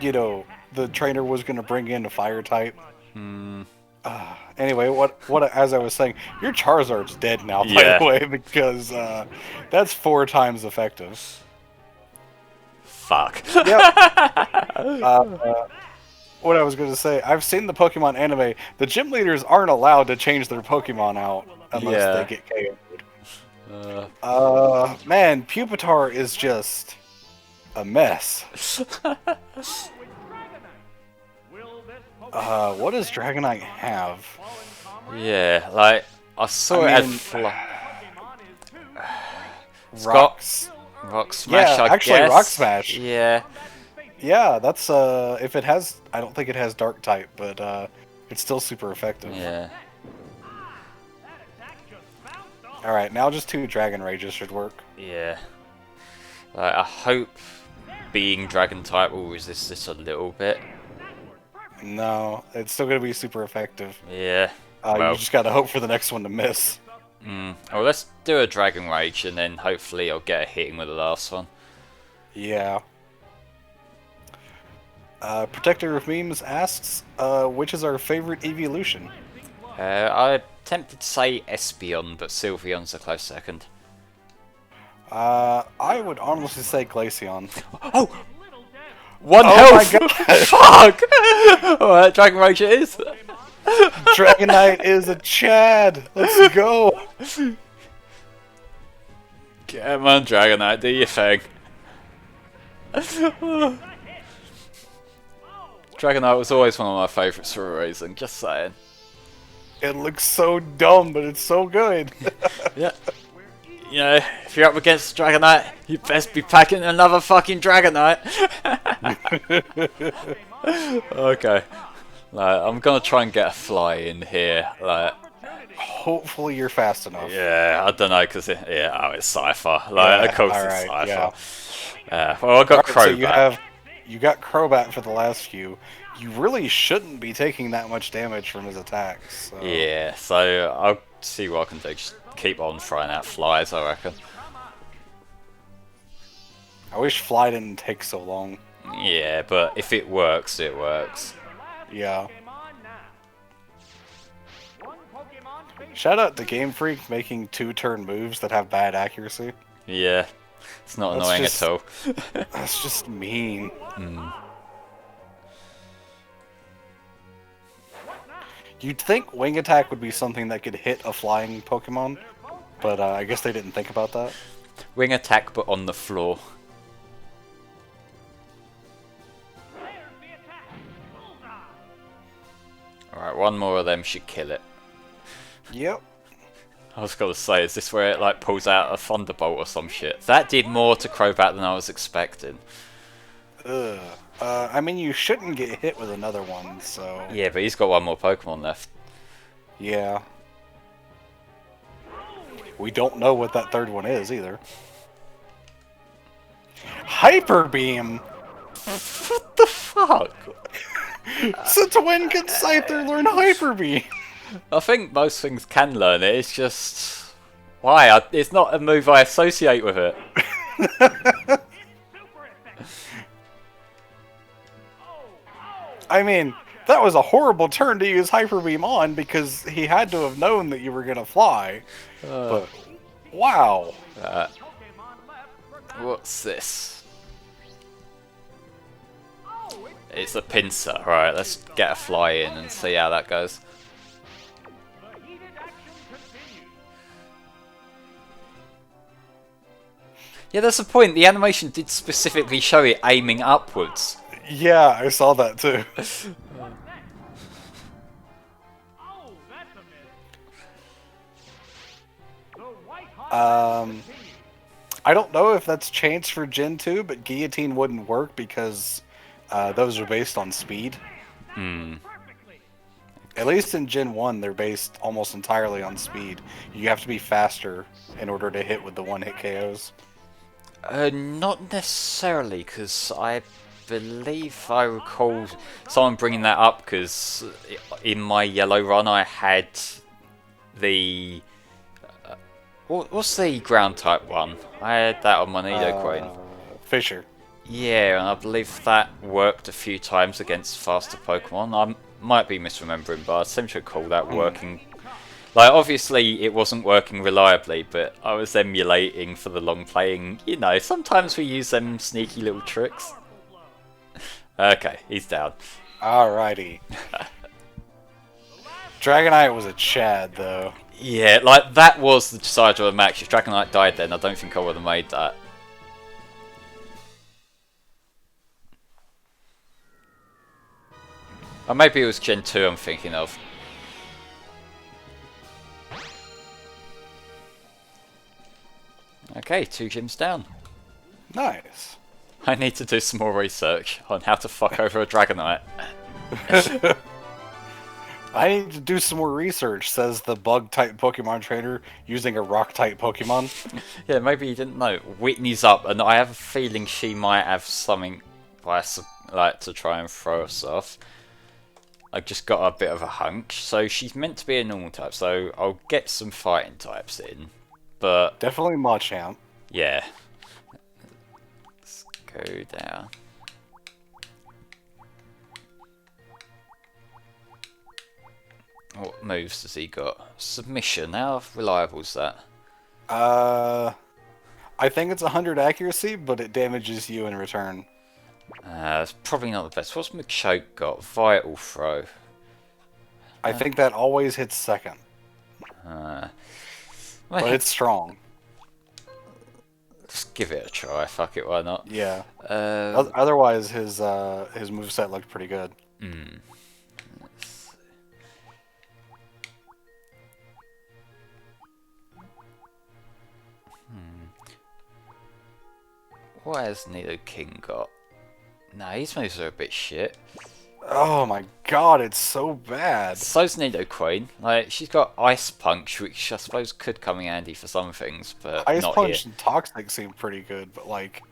you know, the trainer was going to bring in a fire type. Anyway, what? As I was saying, your Charizard's dead now, by the way, because that's 4 times effective. Fuck. Yep. What I was going to say, I've seen the Pokemon anime. The gym leaders aren't allowed to change their Pokemon out unless they get KO'd. Man, Pupitar is just a mess. What does Dragonite have? Yeah, like, I saw it mean, had Rocks. Rock Smash, Yeah, I actually, guess. Rock Smash. Yeah. Yeah, that's if it has, I don't think it has Dark type, but it's still super effective. Yeah. All right, now just 2 Dragon Rages should work. Yeah. Like, I hope being Dragon type will resist this a little bit. No, it's still gonna be super effective. Yeah. You just gotta hope for the next one to miss. Well, let's do a Dragon Rage and then hopefully I'll get a hitting with the last one. Yeah. Protector of Memes asks, which is our favorite evolution? I tempted to say Espeon, but Sylveon's a close second. I would honestly say Glaceon. Oh! One Oh health! my god! Fuck! Alright, Dragon Rage it is. Dragonite is a Chad! Let's go! Come on, Dragonite, do your thing. Dragonite was always one of my favourites for a reason, just saying. It looks so dumb, but it's so good. Yeah. You know, if you're up against Dragonite, you best be packing another fucking Dragonite. Okay. Like, I'm gonna try and get a fly in here. Like, Hopefully you're fast enough. yeah, I don't know, cause it's Cypher. Like, of course it's alright, Cypher. Well, I got Crobat. So you got Crobat for the last few. You really shouldn't be taking that much damage from his attacks. So. Yeah, so I'll see what I can do. Just keep on throwing out flies, I reckon. I wish Fly didn't take so long. Yeah, but if it works, it works. Yeah. Shout out to Game Freak making 2-turn moves that have bad accuracy. Yeah, it's not That's annoying just- at all. That's just mean. You'd think Wing Attack would be something that could hit a flying Pokemon, but I guess they didn't think about that. Wing attack, but on the floor. Alright, one more of them should kill it. Yep. I was gonna say, is this where it like pulls out a Thunderbolt or some shit? That did more to Crobat than I was expecting. Ugh. I mean, you shouldn't get hit with another one, so... Yeah, but he's got one more Pokemon left. Yeah. We don't know what that third one is, either. Hyper Beam! What the fuck? Since when can Scyther learn Hyper Beam? I think most things can learn it, it's just... Why? It's not a move I associate with it. I mean, that was a horrible turn to use Hyper Beam on because he had to have known that you were gonna fly. But wow. What's this? It's a pincer. Right, let's get a fly in and see how that goes. Yeah, that's the point. The animation did specifically show it aiming upwards. Yeah, I saw that too. I don't know if that's changed for Gen 2, but Guillotine wouldn't work because those are based on speed. At least in Gen 1, they're based almost entirely on speed. You have to be faster in order to hit with the one-hit KOs. Not necessarily, because I believe I recall someone bringing that up, because in my yellow run I had the... what's the ground type one? I had that on my Nidoqueen. Fisher. Yeah, and I believe that worked a few times against faster Pokemon. I might be misremembering, but I seem to recall that working. Like, obviously it wasn't working reliably, but I was emulating for the long playing. You know, sometimes we use them sneaky little tricks. Okay, he's down. Alrighty. Dragonite was a Chad, though. Yeah, like, that was the decider of the match. If Dragonite died then, I don't think I would have made that. Or maybe it was Gen 2 I'm thinking of. Okay, 2 gyms down. Nice. I need to do some more research on how to fuck over a Dragonite. I need to do some more research, says the bug-type Pokemon trainer using a rock-type Pokemon. Yeah, maybe you didn't know. Whitney's up, and I have a feeling she might have something like to try and throw us off. I just got a bit of a hunch. So she's meant to be a normal type, so I'll get some fighting types in. But Definitely Machamp. yeah. Let's go down. What moves has he got? Submission. How reliable is that? I think it's 100 accuracy, but it damages you in return. It's probably not the best. What's McShoke got? Vital Throw. I think that always hits second. Well, But it's strong. Let's give it a try. Fuck it, why not? Yeah. Otherwise, his moveset looked pretty good. What has Nidoking got? Nah, his moves are a bit shit. Oh my god, it's so bad. So's Nidoqueen. Like, she's got Ice Punch, which I suppose could come in handy for some things, but Ice not Punch here. and Toxic seem pretty good, but like,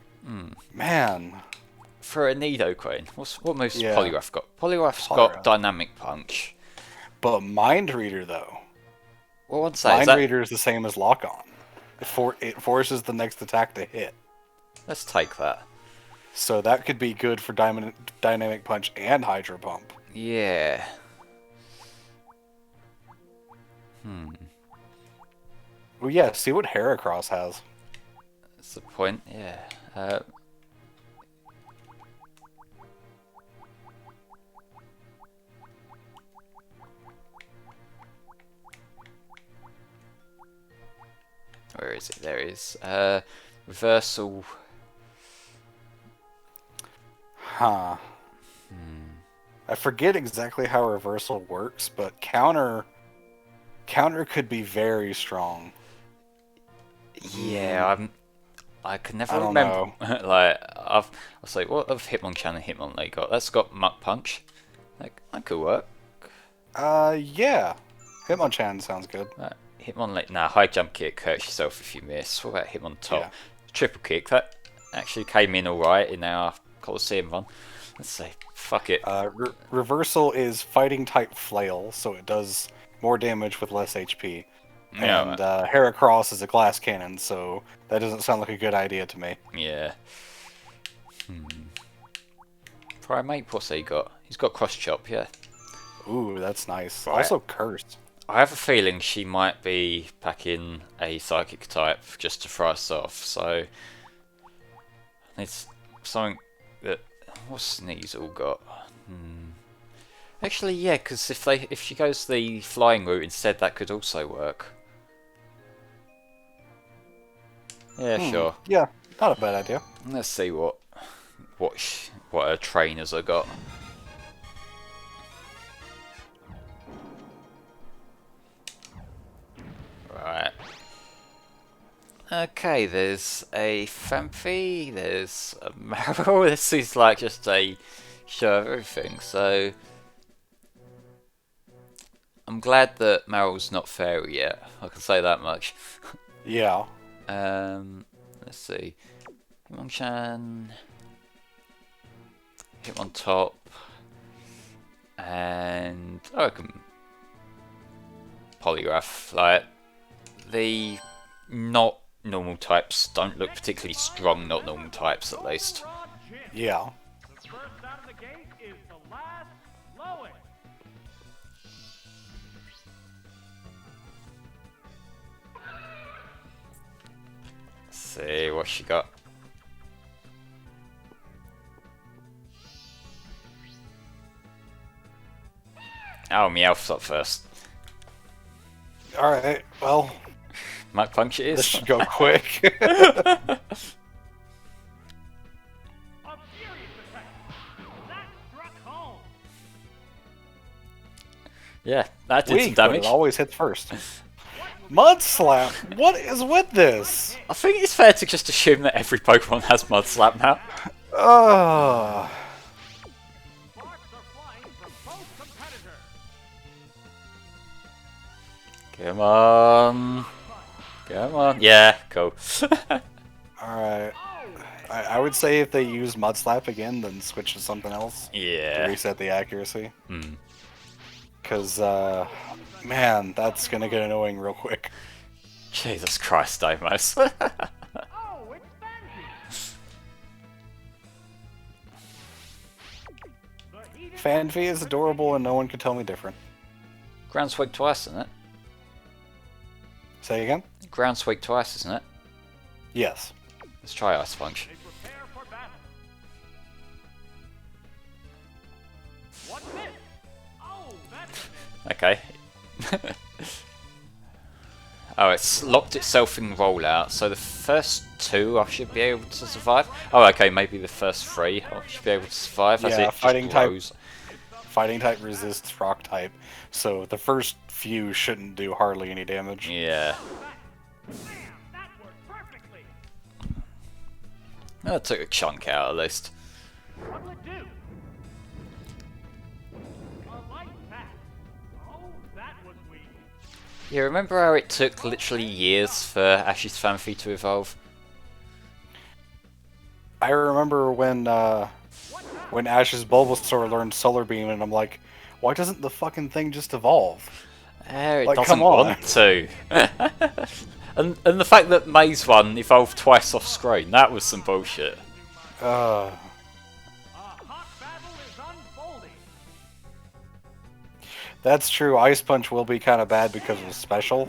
man. For a Nidoqueen, what moves has Yeah. Poliwrath got? Poliwrath's Poliwrath. got Dynamic Punch. But Mind Reader, though. What one's that? Is Mind that... Reader is the same as Lock On. It forces the next attack to hit. Let's take that. So that could be good for Dynamic Punch and Hydro Pump. Yeah. Well, yeah, see what Heracross has. That's the point, yeah. Where is it? There it is. Reversal. Huh. I forget exactly how reversal works, but counter could be very strong. Yeah, I can never I don't remember. Like, I'll say, what have Hitmonchan and Hitmonlee got? That's got Muck Punch. That could work. Yeah. Hitmonchan sounds good. Hitmonlee, nah, high jump kick hurts yourself if you miss. What about Hitmontop? Yeah. Triple kick, that actually came in alright in our Coliseum run. Let's say, fuck it. Reversal is fighting type flail, so it does more damage with less HP. Yeah, And Heracross is a glass cannon, so that doesn't sound like a good idea to me. Yeah. Primate, what's he got? He's got Cross Chop, yeah. Ooh, that's nice. Right. Also Curse. I have a feeling she might be packing a Psychic type just to throw us off, so... It's something that... What's Sneasel got? Actually, yeah, because if she goes the flying route instead, that could also work. Yeah, sure. Yeah, not a bad idea. Let's see what her trainers have got. Right. Okay, there's a Famfi, there's a Meryl. This is like just a show of everything, so I'm glad that Meryl's not fairy yet. I can say that much. Yeah. Let's see. Hitmonchan, Hitmontop, and I reckon Polygraph. Like, the not normal types don't look particularly strong, not normal types at least. Yeah. The first out of the gate is the last lowest. Let's see what she got. Oh, Meowth's up first. Alright, well, Muck Punch it this is. should go quick. A furious attack. That struck home. Yeah, that did some Weak, but damage. it always hits first. Mud Slap? What is with this? I think it's fair to just assume that every Pokemon has Mud Slap now. Ugh. Sparks are flying from both competitors. Come on. Come on. Yeah, cool. Alright. I would say if they use Mud Slap again, then switch to something else to Yeah. reset the accuracy. Hmm. Because, man, that's gonna get annoying real quick. Jesus Christ, Amos. Oh, it's Fancy. The heated Fanfi is adorable and no one can tell me different. Ground Swig twice, isn't it? Say again? Ground Swig twice, isn't it? Yes. Let's try Ice Punch. They prepare for battle. What's this? Oh, that's Okay. Oh, it's locked itself in rollout, so the first two I should be able to survive. Oh, okay, maybe the first three I should be able to survive as Yeah, it fighting just type. grows. Fighting type resists rock type, so the first few shouldn't do hardly any damage. Yeah. bam! That worked perfectly. That took a chunk out at least. What'll it do? A light pack. Oh, that was weak. Yeah, remember how it took literally years for Ash's Fanfi to evolve? I remember when Ash's Bulbasaur learned Solar Beam, and I'm like, why doesn't the fucking thing just evolve? It Like, doesn't come on. want to. and the fact that Maze 1 evolved twice off screen, that was some bullshit. Uh, A hot battle is unfolding. that's true. Ice Punch will be kind of bad because of special.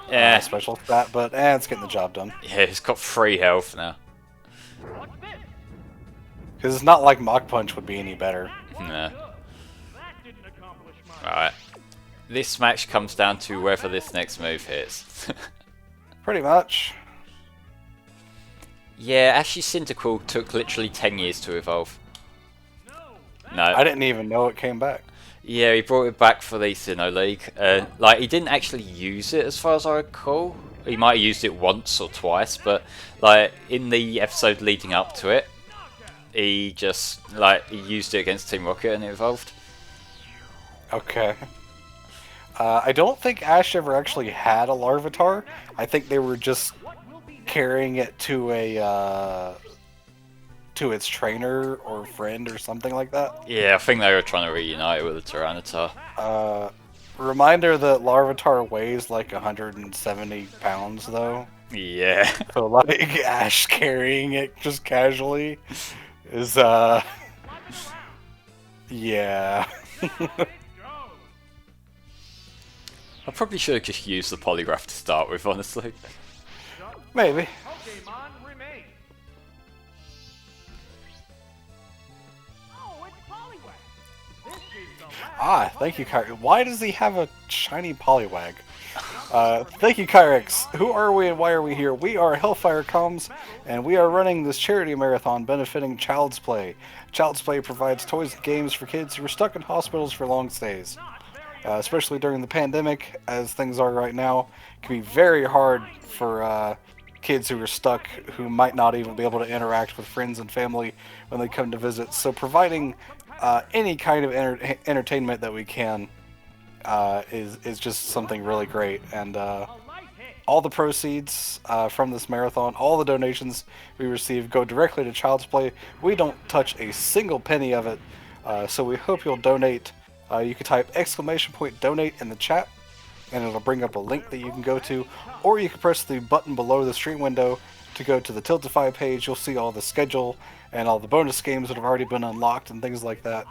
Yeah, Special stat, but it's getting the job done. yeah, it's got 3 health now. What's this? Because it's not like Mach Punch would be any better. Nah. Good. That didn't accomplish much. Right. This match comes down to whether this next move hits. Pretty much. Yeah, Ash's Cyndaquil took literally 10 years to evolve. No. I didn't even know it came back. Yeah, he brought it back for the Sinnoh League. Like, he didn't actually use it as far as I recall. he might have used it once or twice, but like in the episode leading up to it, he just he used it against Team Rocket and it evolved. Okay. I don't think Ash ever actually had a Larvitar. I think they were just carrying it to a to its trainer or friend or something like that. Yeah, I think they were trying to reunite it with the Tyranitar. Reminder that Larvitar weighs like 170 pounds though. Yeah. So like Ash carrying it just casually is yeah. I probably should have just used the polygraph to start with, honestly. Maybe. Pokemon remain. Oh, it's Poliwag. This is the last Thank you, Kyrex. Why does he have a shiny Poliwag? Thank you, Kyrex. Who are we and why are we here? We are Hellfire Comms, and we are running this charity marathon benefiting Child's Play. Child's Play provides toys and games for kids who are stuck in hospitals for long stays. Especially during the pandemic, as things are right now, it can be very hard for kids who are stuck, who might not even be able to interact with friends and family when they come to visit. So providing any kind of entertainment that we can is just something really great. And all the proceeds from this marathon, all the donations we receive go directly to Child's Play. We don't touch a single penny of it, so we hope you'll donate. You can type !donate in the chat, and it'll bring up a link that you can go to, or you can press the button below the stream window to go to the Tiltify page. You'll see all the schedule and all the bonus games that have already been unlocked and things like that.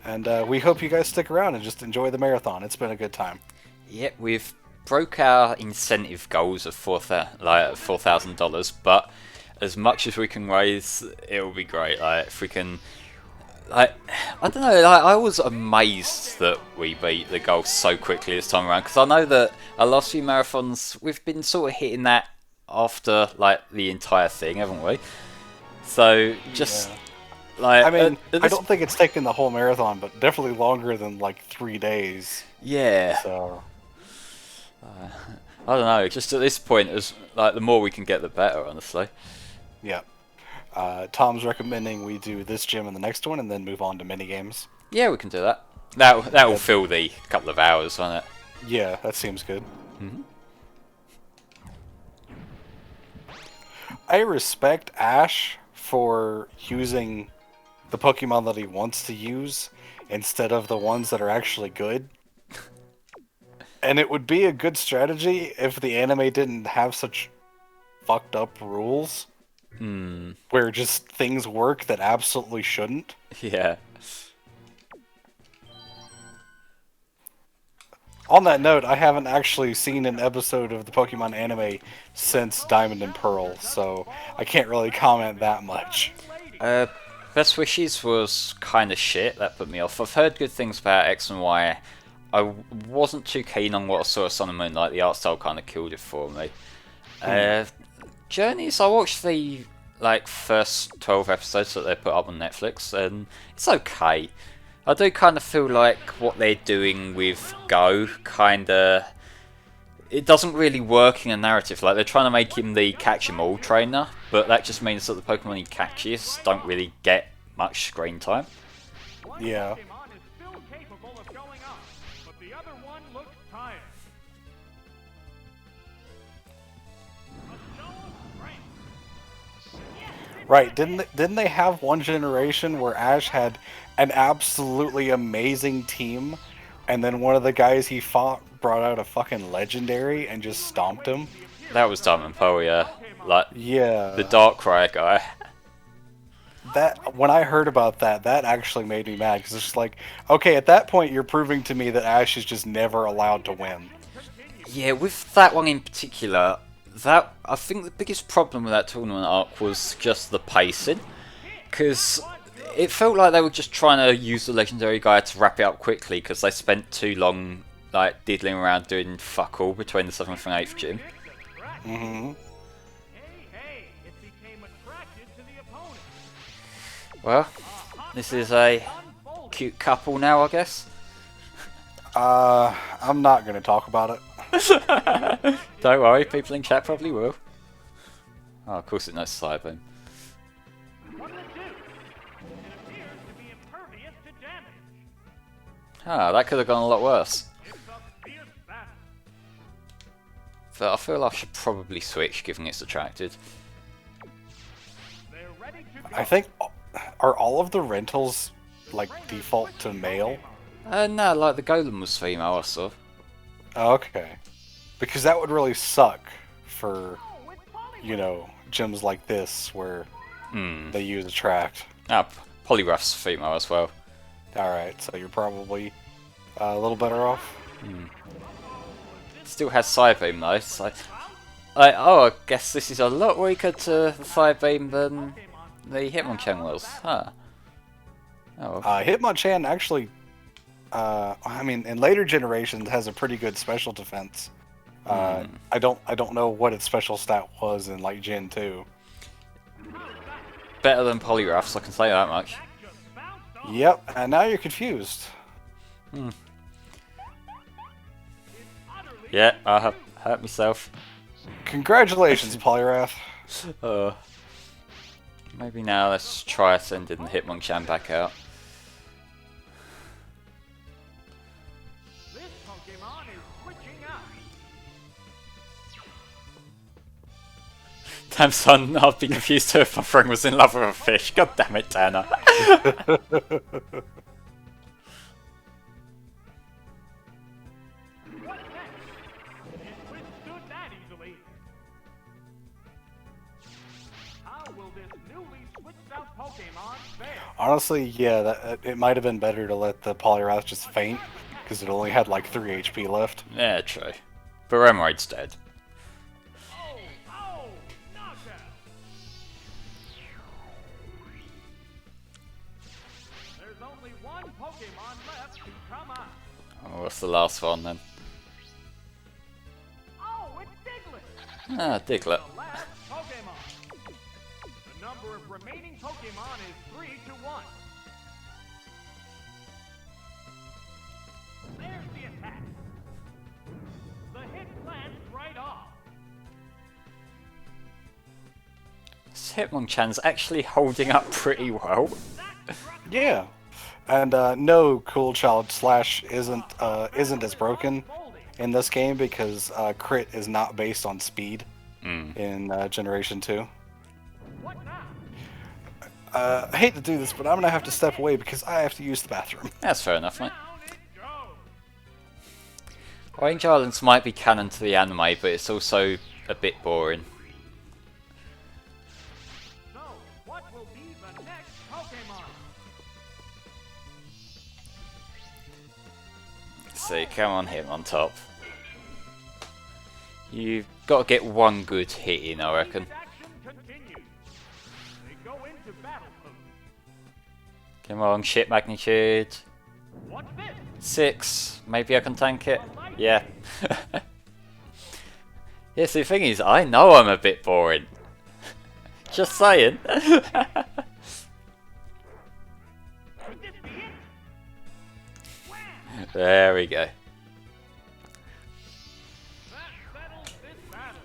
And we hope you guys stick around and just enjoy the marathon. It's been a good time. Yep, we've broke our incentive goals of $4,000, but as much as we can raise, it will be great. Like if we can. I don't know, I was amazed that we beat the goal so quickly this time around, because I know that our last few marathons, we've been sort of hitting that after, the entire thing, haven't we? So, just, I mean, I don't think it's taken the whole marathon, but definitely longer than, 3 days. Yeah. So... I don't know, just at this point, the more we can get, the better, honestly. Yeah. Tom's recommending we do this gym and the next one, and then move on to minigames. Yeah, we can do that. That will fill the couple of hours, won't it? Yeah, that seems good. Mm-hmm. I respect Ash for using the Pokemon that he wants to use instead of the ones that are actually good. And it would be a good strategy if the anime didn't have such fucked up rules. Where just things work that absolutely shouldn't. Yeah. On that note, I haven't actually seen an episode of the Pokemon anime since Diamond and Pearl, so I can't really comment that much. Best Wishes was kind of shit, that put me off. I've heard good things about X and Y. I wasn't too keen on what I saw of Sun and Moon, the art style kind of killed it for me. Journeys, I watched the first 12 episodes that they put up on Netflix, and it's okay. I do kind of feel like what they're doing with Go it doesn't really work in a narrative. They're trying to make him the catch 'em all trainer, but that just means that the Pokemon he catches don't really get much screen time. Yeah. Pokemon is still capable of going up, but the other one looks tired. A show of strength. Right, didn't they have one generation where Ash had an absolutely amazing team, and then one of the guys he fought brought out a fucking legendary and just stomped him? That was Diamond Pearl, yeah. Yeah. The Darkrai guy. That when I heard about that actually made me mad, because it's just okay, at that point you're proving to me that Ash is just never allowed to win. Yeah, with that one in particular, I think the biggest problem with that tournament arc was just the pacing, because it felt like they were just trying to use the legendary guy to wrap it up quickly, because they spent too long diddling around doing fuck all between the 7th and 8th gym. Mm-hmm. Hey, it became attracted to the opponent. Well, this is a cute couple now, I guess. I'm not gonna talk about it. Don't worry, people in chat probably will. Oh, of course it knows Cyberbeam. What does it do? It appears to be impervious to damage. Ah, that could have gone a lot worse. It's a fierce battle. But I feel I should probably switch, given it's attracted. They're ready to go. I think, are all of the rentals like default to male? No, like the Golem was female, I saw. Okay. Because that would really suck for, Oh, it's Polly. you know, gyms like this where Hmm. they use attract. Ah, Polygraph's female as well. Alright, so you're probably a little better off. Still has Cyberbeam though, so... oh, I guess this is a lot weaker to the Cyberbeam than the Hitmonchan was. Huh. Oh, well. Hitmonchan actually, I mean, in later generations has a pretty good special defense. I don't know what its special stat was in like Gen 2. Better than Polygraphs, I can say that much. Just bounced off. Yep, and now you're confused. Utterly Yeah, I have hurt myself. Congratulations, Polyrath. Maybe now let's try sending the Hitmonchan back out. this Pokemon is switching out. Damn son, I'd be confused too if my friend was in love with a fish. God damn it, Tanner. What next? It withstood that easily. How will this newly switched out Pokemon fare? Honestly, yeah, it might have been better to let the Polyrath just faint, because it only had like 3 HP left. Yeah, true. But Remoraid's dead. Oh, knockout. There's only one Pokemon left to come out. Oh, what's the last one then? Oh, it's Diglett. Ah, Diglett. The last Pokemon. The number of remaining Pokemon is 3 to 1. There's the attack. The hit plants right off. This Hitmonchan's actually holding up pretty well. Yeah, and no, Cool Child Slash isn't as broken in this game because crit is not based on speed in Generation 2. What now? I hate to do this, but I'm gonna have to step away because I have to use the bathroom. That's fair enough, mate. Down it goes. Orange Islands might be canon to the anime, but it's also a bit boring. So, what will be the next Pokemon? Let's see, come on, Hitmontop. You've got to get one good hit in, I reckon. His action continues. They go into battle mode. Come on, shit magnitude. What's this? 6. Maybe I can tank it. Yeah. Yeah, see, the thing is, I know I'm a bit boring. Just saying. Could this be it? Wham! There we go. That settles this battle.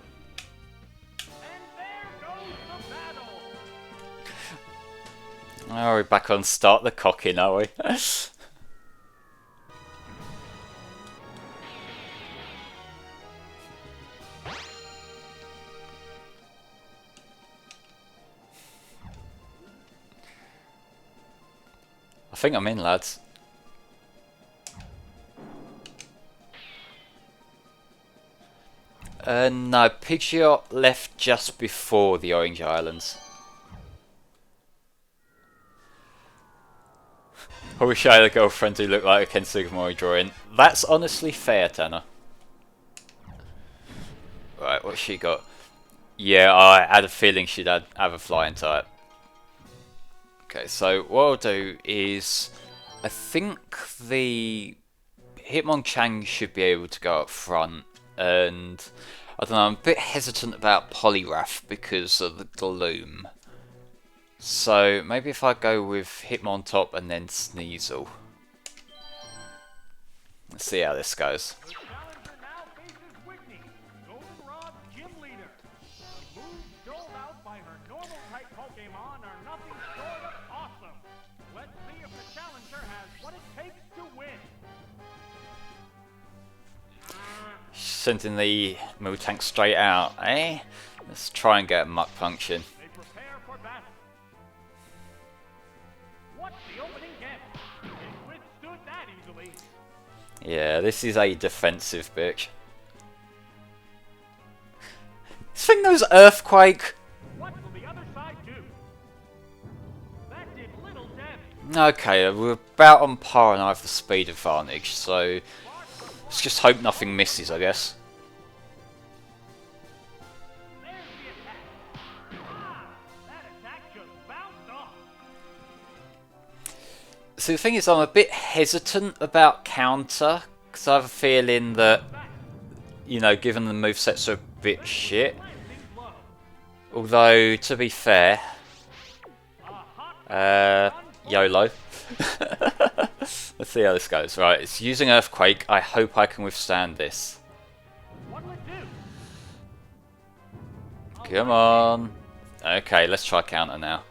And there goes the battle. Oh, we're back on start the cocking, are we? I think I'm in, lads. No, Pidgeot left just before the Orange Islands. I wish I had a girlfriend who looked like a Ken Sugimori drawing. That's honestly fair, Tanner. Right, what's she got? Yeah, I had a feeling she'd have a flying type. Okay, so what I'll do is... I think the Hitmonchan should be able to go up front, and I don't know, I'm a bit hesitant about Poliwrath because of the Gloom. So maybe if I go with Hitmontop and then Sneasel. Let's see how this goes. The challenger now faces doled out by her normal type Pokemon are nothing short of awesome. Let's see if the challenger has what it takes to win. Sending the Miltank straight out, eh? Let's try and get a Muck Punction. They prepare for battle. What's the opening guess? It withstood that easily. Yeah, this is a defensive bitch. This thing knows Earthquake. What will the other side do? That did little damage. Okay, we're about on par and I have the speed advantage, so let's just hope nothing misses, I guess. There's the attack. Ah, that attack just bounced off. So the thing is, I'm a bit hesitant about counter, because I have a feeling that, you know, given the movesets are a bit shit. Although, to be fair, YOLO. Let's see how this goes. Right, it's using Earthquake. I hope I can withstand this. What'll it do? Come on. Okay, let's try counter now.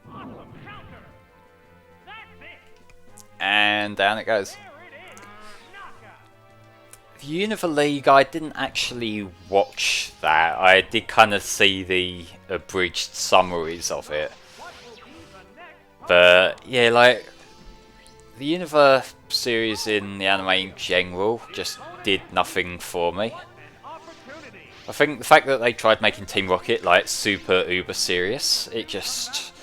Awesome counter. That's it. And down it goes. There it is. Knockout. The Univer League, I didn't actually watch that. I did kind of see the abridged summaries of it. What will be the next But, yeah, like, the Univer series in the anime in general just did nothing for me. an opportunity? I think the fact that they tried making Team Rocket, like, super uber serious, it just...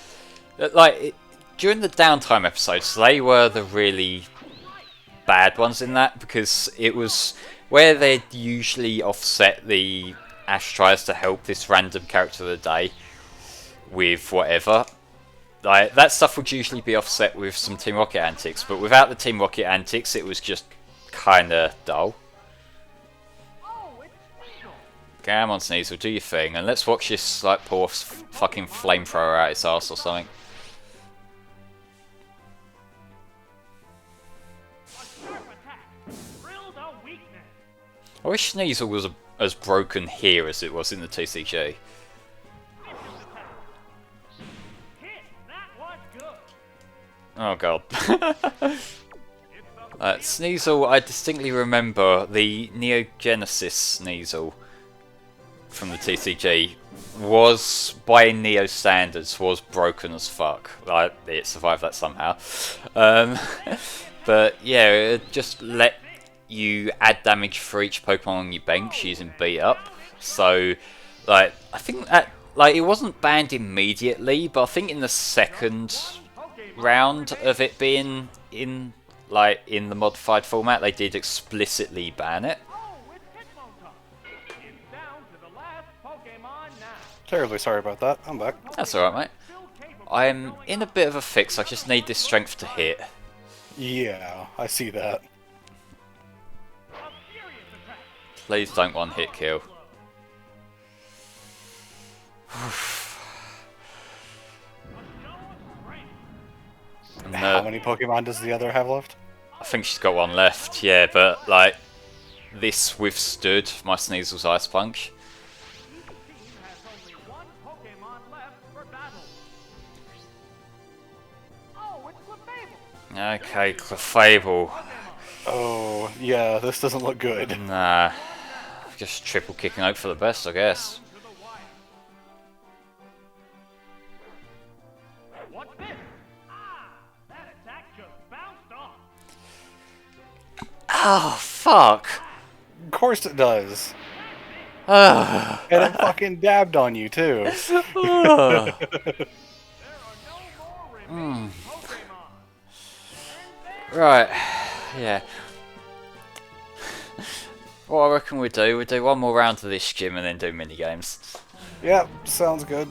during the downtime episodes, they were the really bad ones in that, because it was where they'd usually offset the Ash tries to help this random character of the day with whatever. Like, that stuff would usually be offset with some Team Rocket antics, but without the Team Rocket antics, it was just kinda dull. Oh, it's Sneasel. Come on, Sneasel, do your thing, and let's watch this, like, pour fucking flamethrower out its arse or something. A sharp attack. Drilled a weakness. I wish Sneasel was as broken here as it was in the TCG. Vicious attack. Hit. That was good. Oh god. It's a Sneasel, I distinctly remember the Neo Genesis Sneasel from the TCG was, by Neo standards, was broken as fuck. Like, it survived that somehow. But yeah, it just let you add damage for each Pokemon on your bench using beat up. So, like, I think that, like, it wasn't banned immediately, but I think in the second round of it being in, like, in the modified format, they did explicitly ban it. Oh, it's Hitmonchan. It's down to the last Pokemon now. Terribly sorry about that. I'm back. That's alright, mate. Still capable I'm of going in a up. bit of a fix, I just need this strength to hit. Yeah, I see that. A furious attack. Please don't one hit kill. A show of strength. And, How many Pokemon does the other have left? I think she's got one left, yeah, but like this withstood my Sneasel's Ice Punch. Each team has only one Pokemon left for battle. Oh, it's Clefable. Okay, Clefable. Oh, yeah, this doesn't look good. Nah. Just triple kicking out for the best, I guess. To the wire. What's this? Ah, that attack just bounced off. Oh, fuck. Of course it does. Ah. And it fucking dabbed on you, too. Ah. There are no more remaining Pokemon. And there Right, yeah. What I reckon we do one more round of this gym and then do minigames. Yep, sounds good.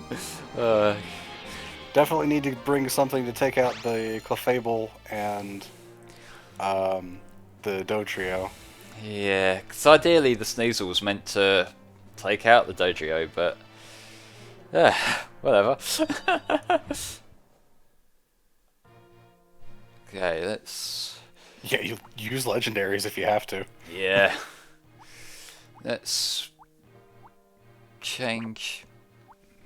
Uh, Definitely need to bring something to take out the Clefable and the Dodrio. yeah, because ideally the Sneasel was meant to take out the Dodrio, but whatever. Okay, let's Yeah, you use legendaries if you have to. yeah, let's change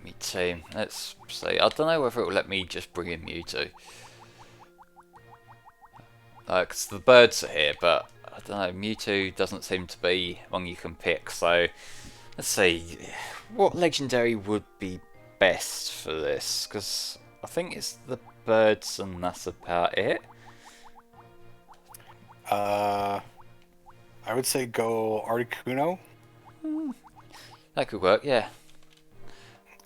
me team. Let's see. I don't know whether it will let me just bring in Mewtwo. Because the birds are here, but I don't know. Mewtwo doesn't seem to be one you can pick. So let's see. What legendary would be best for this? Because I think it's the birds and that's about it. I would say go Articuno. That could work, yeah.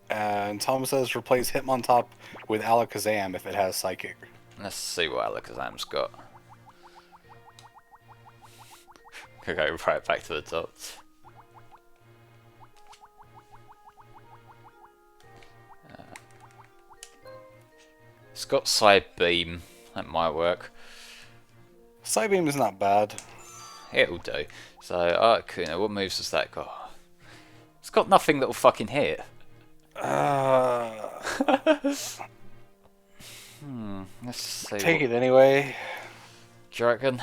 And Tom says replace Hitmontop with Alakazam if it has Psychic. Let's see what Alakazam's got. Could go right back to the top. It's got Side Beam. That might work. Psybeam is not bad. It'll do. So, Articuno, what moves has that got? It's got nothing that will fucking hit. Let's see. Take it anyway. Do you reckon?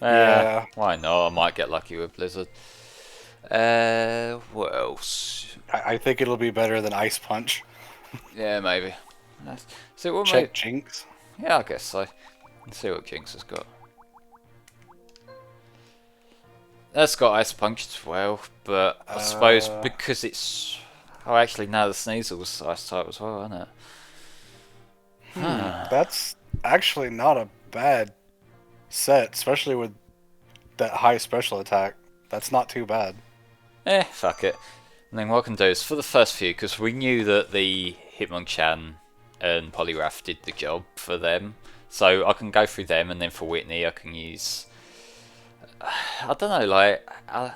Yeah. Why not? I might get lucky with Blizzard. What else? I think it'll be better than Ice Punch. Yeah, maybe. So what Check Jinx. Yeah, I guess so. Let's see what Jinx has got. That's got Ice Punch as well, but I suppose because it's... Oh, actually, now the Sneasel's Ice type as well, isn't it? That's actually not a bad set, especially with that high special attack. That's not too bad. Fuck it. And then what I can do is, for the first few, because we knew that the Hitmonchan and Poliwrath did the job for them, so I can go through them, and then for Whitney I can use... I don't know, like I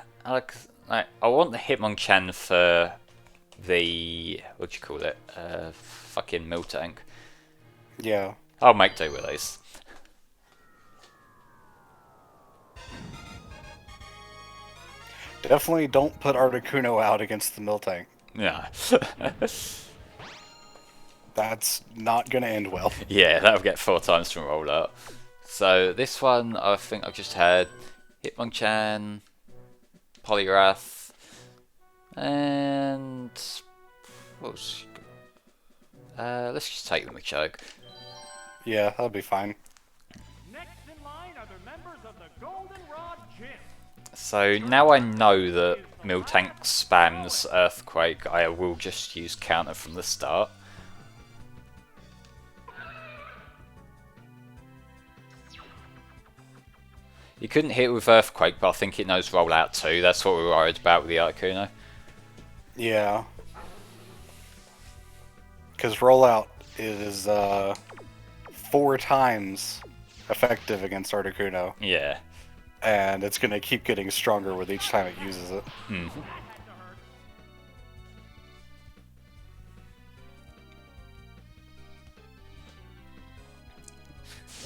want the Hitmonchan for the... what do you call it? Fucking Miltank. Yeah. I'll make do with these. Definitely don't put Articuno out against the Miltank. Yeah. That's not going to end well. Yeah, that'll get 4 times from rollout. So this one, I think I've just had Hitmonchan, Poliwrath, and what was? Let's just take the Machoke. Yeah, that'll be fine. Next in line are the members of the Goldenrod Gym. So now I know that Miltank spams Earthquake, I will just use counter from the start. You couldn't hit with Earthquake, but I think it knows rollout too. That's what we were worried about with the Articuno. Yeah. Because rollout is 4 times effective against Articuno. Yeah. And it's going to keep getting stronger with each time it uses it.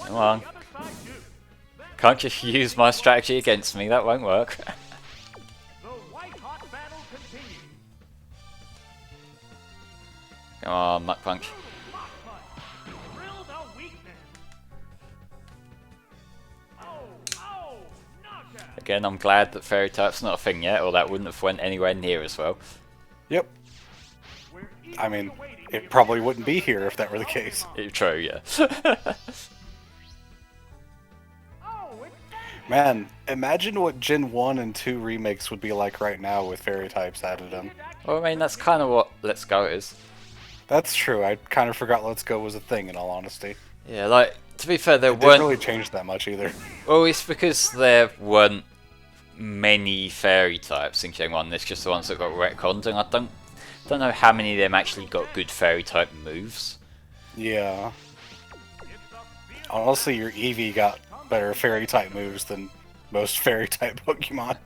Come on. Can't just use my strategy against me, that won't work. The white-hot battle continues. Come on, Muck Punch. Mach Punch. Drill the weakness. Oh, knockout. Again, I'm glad that Fairy type's not a thing yet, or that wouldn't have went anywhere near as well. Yep. I mean, it probably wouldn't be here if that were the case. True, yeah. Man, imagine what Gen 1 and 2 remakes would be like right now with fairy types added in. Well, I mean, that's kind of what Let's Go is. That's true, I kind of forgot Let's Go was a thing in all honesty. Yeah, like, to be fair, there It weren't... didn't really change that much either. Well, it's because there weren't many fairy types in Gen 1, there's just the ones that got retconned, and I don't know how many of them actually got good fairy type moves. Yeah. Honestly, your Eevee got better fairy type moves than most fairy type Pokemon.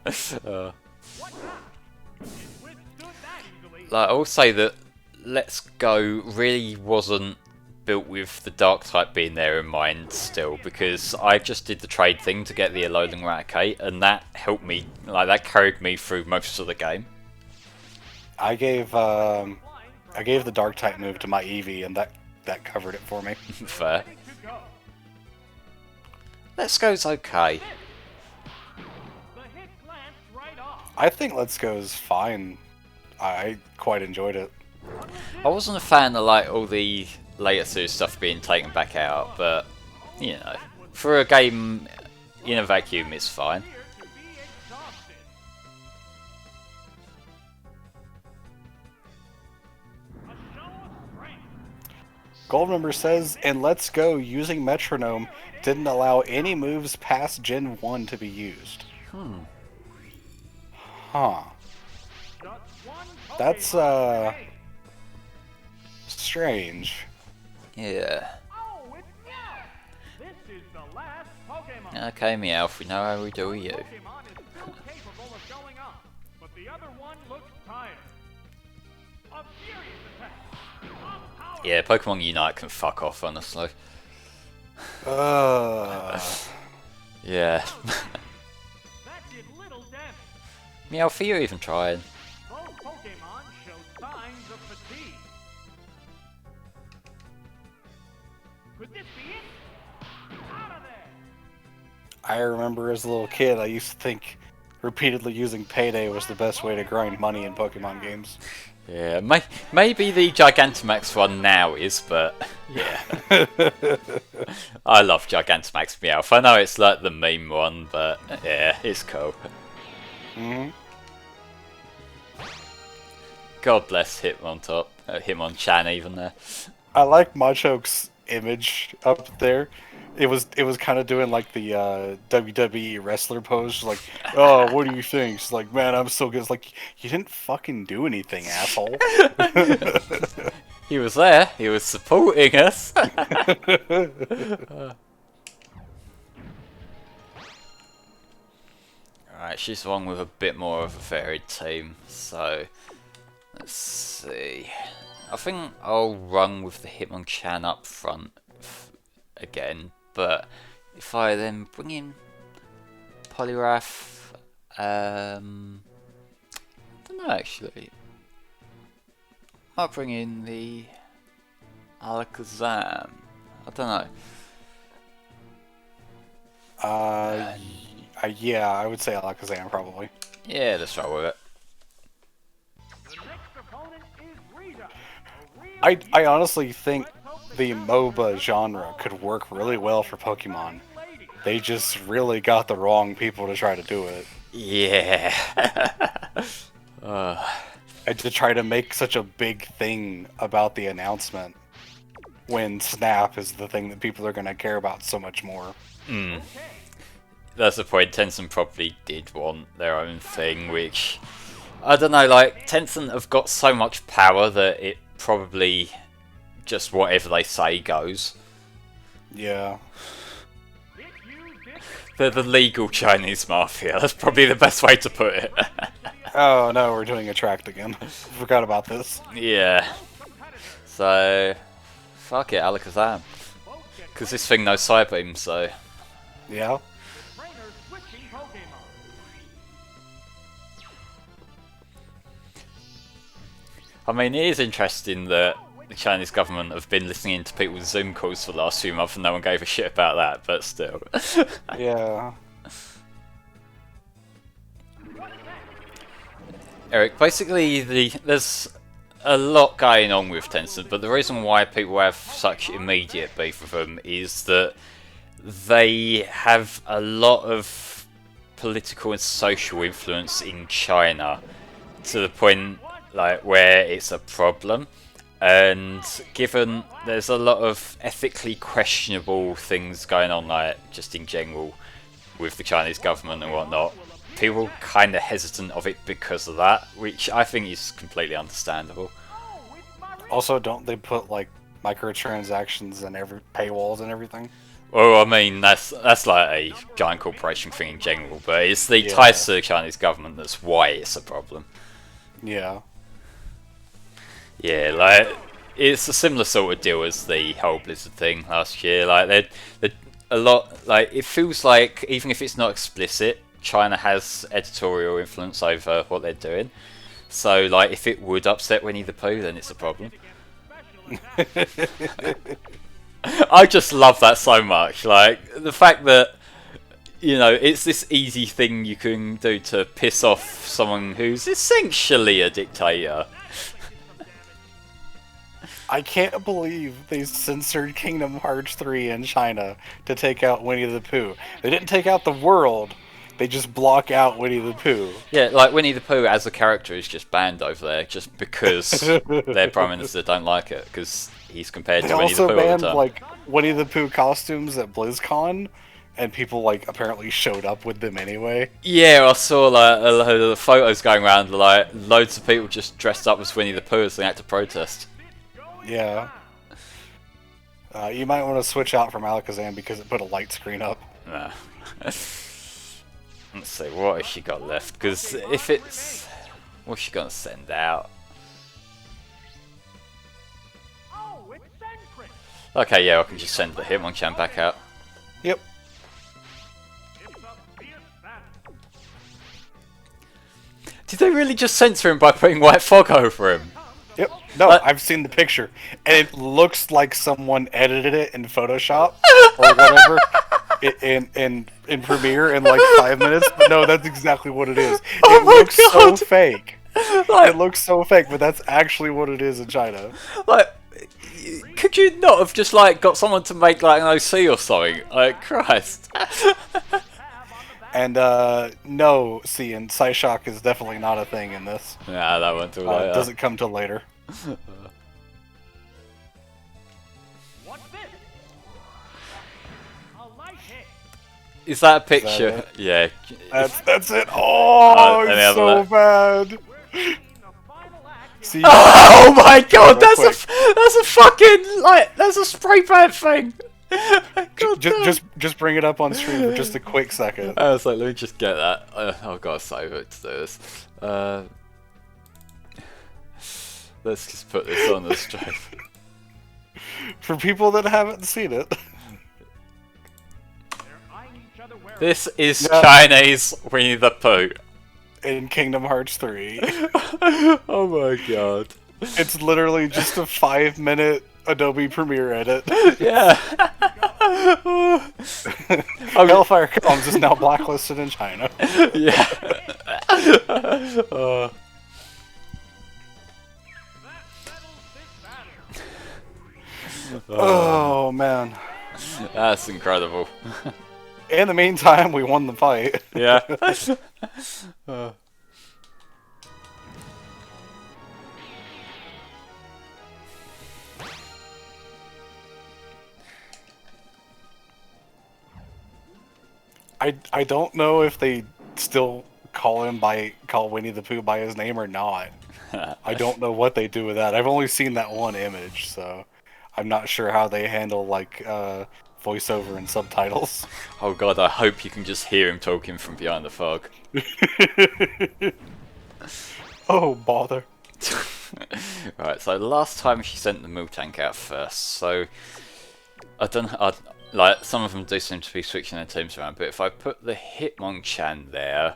Like, I will say that Let's Go really wasn't built with the dark type being there in mind still, because I just did the trade thing to get the Alolan Raticate, and that helped me, like, that carried me through most of the game. I gave the dark type move to my Eevee, and that covered it for me. Fair. Let's Go's okay. I think Let's Go is fine. I quite enjoyed it. I wasn't a fan of like all the later series stuff being taken back out, but you know, for a game in a vacuum, it's fine. appear to be exhausted. A show of strength. Goldmember says, and Let's Go using Metronome didn't allow any moves past Gen 1 to be used. Huh. Just one That's, Pokemon strange. Yeah. Oh, it's Meowth! This is the last Pokemon. Okay, Meowth, we know how we do with you. Pokemon is still capable of going up, but the other one looks tired. A furious attack. Power. Yeah, Pokemon Unite can fuck off, honestly. Yeah. That did little damage. Meowth, are you even trying? Both Pokemon show signs of fatigue. Could this be it? Out of there! I remember as a little kid, I used to think repeatedly using Payday was the best way to grind money in Pokemon games. Yeah, maybe the Gigantamax one now is, but yeah. I love Gigantamax Meowth. I know it's like the meme one, but yeah, it's cool. Hmm. God bless Hitmonchan even there. I like Machoke's image up there. It was kind of doing like the WWE wrestler pose, like, oh, what do you think? It's like, man, I'm so good. It's like, you didn't fucking do anything, asshole. He was there. He was supporting us. Alright, she's one with a bit more of a varied team, so let's see. I think I'll run with the Hitmonchan up front again, but if I then bring in Poliwrath, I don't know actually. I'll bring in the Alakazam. I don't know. Yeah, I would say Alakazam probably. Yeah, let's roll with it. The next opponent is Rita. A real I honestly think the MOBA genre could work really well for Pokemon. lady. They just really got the wrong people to try to do it. Yeah. And to try to make such a big thing about the announcement when Snap is the thing that people are going to care about so much more. That's the point. Tencent probably did want their own thing, which I don't know. Like Tencent have got so much power that it probably just whatever they say goes. Yeah. If you did They're the legal Chinese mafia. That's probably the best way to put it. Oh no, we're doing Attract again. Forgot about this. Yeah. So fuck it, Alakazam. Because this thing knows Psybeam, so Yeah. trainers switching Pokemon. I mean, it is interesting that the Chinese government have been listening to people's Zoom calls for the last few months and no one gave a shit about that, but still. Yeah. Eric, basically there's a lot going on with Tencent, but the reason why people have such immediate beef with them is that they have a lot of political and social influence in China to the point like where it's a problem. And given there's a lot of ethically questionable things going on, like just in general with the Chinese government and whatnot, people are kind of hesitant of it because of that, which I think is completely understandable. Also, don't they put like microtransactions and every paywalls and everything? Well, I mean that's like a giant corporation thing in general, but it's the Yeah. ties to the Chinese government that's why it's a problem. Yeah. Yeah, like it's a similar sort of deal as the whole Blizzard thing last year. Like they're a lot. Like it feels like even if it's not explicit, China has editorial influence over what they're doing. So like if it would upset Winnie the Pooh, then it's a problem. I just love that so much. Like the fact that you know, it's this easy thing you can do to piss off someone who's essentially a dictator. I can't believe they censored Kingdom Hearts 3 in China to take out Winnie the Pooh. They didn't take out the world, they just block out Winnie the Pooh. Yeah, like Winnie the Pooh as a character is just banned over there just because their Prime Minister don't like it, because he's compared They to Winnie the also Pooh all the banned, time. like, Winnie the Pooh costumes at BlizzCon, and people, like, apparently showed up with them anyway. Yeah, I saw like a load of the photos going around, like loads of people just dressed up as Winnie the Pooh as they had to protest. Yeah. You might want to switch out from Alakazam because it put a light screen up. Nah. Let's see, what has she got left? Because if it's... what's she going to send out? Oh, it's Sentry. Okay, yeah, I can just send the Hitmonchan back out. Yep. It's a fierce battle. Did they really just censor him by putting white fog over him? Yep. No, But- I've seen the picture, and it looks like someone edited it in Photoshop or whatever in Premiere in like 5 minutes. But no, that's exactly what it is. Oh It my looks God. so fake. Like, It looks so fake, but that's actually what it is in China. like, could you not have just like got someone to make like an OC or something? Like, Christ. And no, see, and Psyshock is definitely not a thing in this. Nah, that went too It late. doesn't come till later. What's this? A light hit. Is that a that picture? it? Yeah. That's it. Oh, any it's other so bad. The final act. See, Oh my God! Real That's a fucking like that's a spray paint thing. God damn. just bring it up on stream for just a quick second. I was like, let me just get that. I've got to save it to do this. Let's just put this on the stream. For people that haven't seen it, They're eyeing each other warily. This is Yeah. Chinese Winnie the Pooh. in Kingdom Hearts 3, Oh my God. it's literally just a 5-minute Adobe Premiere edit. Yeah. Hellfire Combs is now blacklisted in China. Yeah. That settles this battle. Oh man. That's incredible. In the meantime, we won the fight. Yeah. I don't know if they still call Winnie the Pooh by his name or not. I don't know what they do with that. I've only seen that one image, so I'm not sure how they handle like voiceover and subtitles. Oh God, I hope you can just hear him talking from behind the fog. Oh bother. Right, so the last time she sent the Miltank out first, so I don't like some of them do seem to be switching their teams around, but if I put the Hitmonchan there,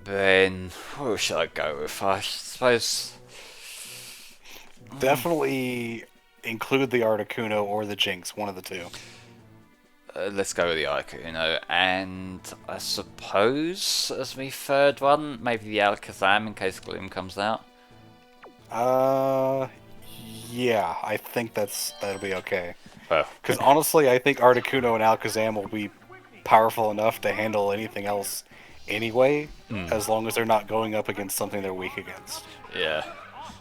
then what should I go with? I suppose Definitely include the Articuno or the Jinx, one of the two. let's go with the Articuno, and I suppose as my third one, maybe the Alakazam in case Gloom comes out. Yeah, I think that'll be okay. Well, Because honestly, I think Articuno and Alakazam will be powerful enough to handle anything else anyway, as long as they're not going up against something they're weak against. yeah. Awesome.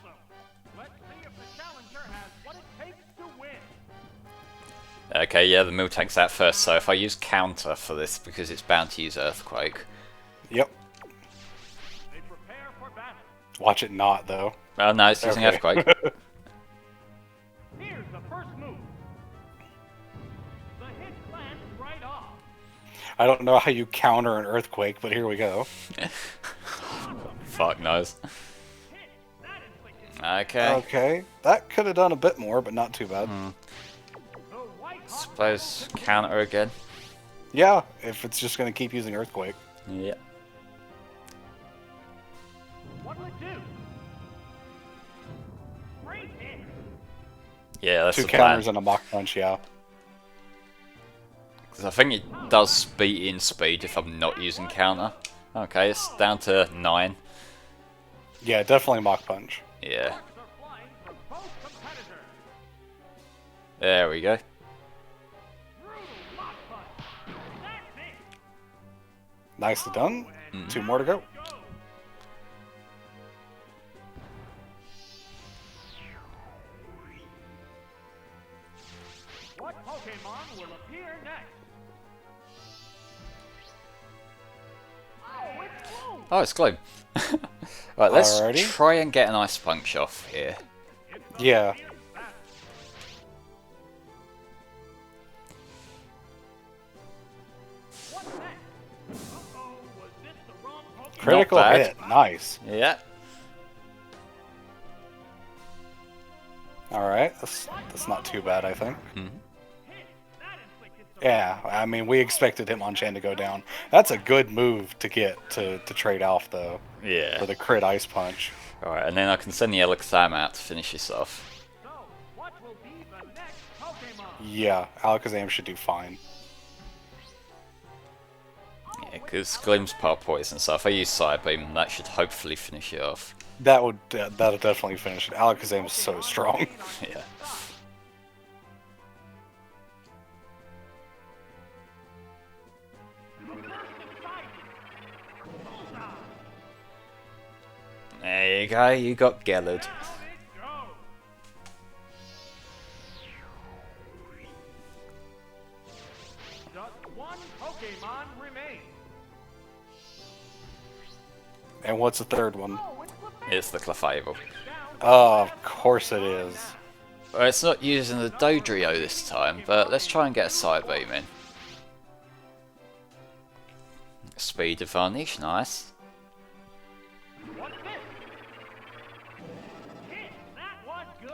Let's see if the challenger has what it takes to win. Okay, yeah, the Miltank's out first, so if I use counter for this, because it's bound to use Earthquake. Yep. They prepare for battle. Watch it not, though. Oh no, it's using Okay. Earthquake. Here's the first move. The hit lands right off. I don't know how you counter an Earthquake, but here we go. Fuck knows. Hit. That inflicted. Okay. Okay, that could have done a bit more, but not too bad. The white hawk. Suppose counter again. Yeah, if it's just going to keep using Earthquake. Yeah. What will it do? Great hit. Yeah, that's Two the plan. counters and a Mach Punch, yeah. Because I think it does beat in speed if I'm not using counter. Okay, it's down to 9. Yeah, definitely Mach Punch. Yeah. Sparks are flying from both competitors. There we go. Brutal Mach Punch. That's it. Nicely done. 2 more to go. Go. What Pokemon will appear next? Oh, it's Bloom. Oh, it's Gloom. Right, let's Alrighty. try and get an Ice Punch off here. Yeah. What's next? Uh-oh, was this the wrong Pokemon? Critical bad. hit. Nice. Yeah. Alright, that's not too bad, I think. Mhm. Hit. That inflicted some Yeah, I mean, we expected Hitmonchan to go down. That's a good move to get to trade off, though, Yeah. for the crit Ice Punch. Alright, and then I can send the Alakazam out to finish this off. So, what will be the next Pokemon? Yeah, Alakazam should do fine. Yeah, because Gloom's part poison, so if I use Side Beam, that should hopefully finish it off. That'll definitely finish it. Alakazam is so strong. Yeah. There you go, you got Gelled. Down it goes. Just one Pokemon remains. And what's the third one? Oh, it's Clefairy. It's the Clefable. Down. Oh, of course it is. Well, it's not using the Dodrio this time, but let's try and get a Side Beam in. Speed advantage, nice. What's this? Hit. That was good.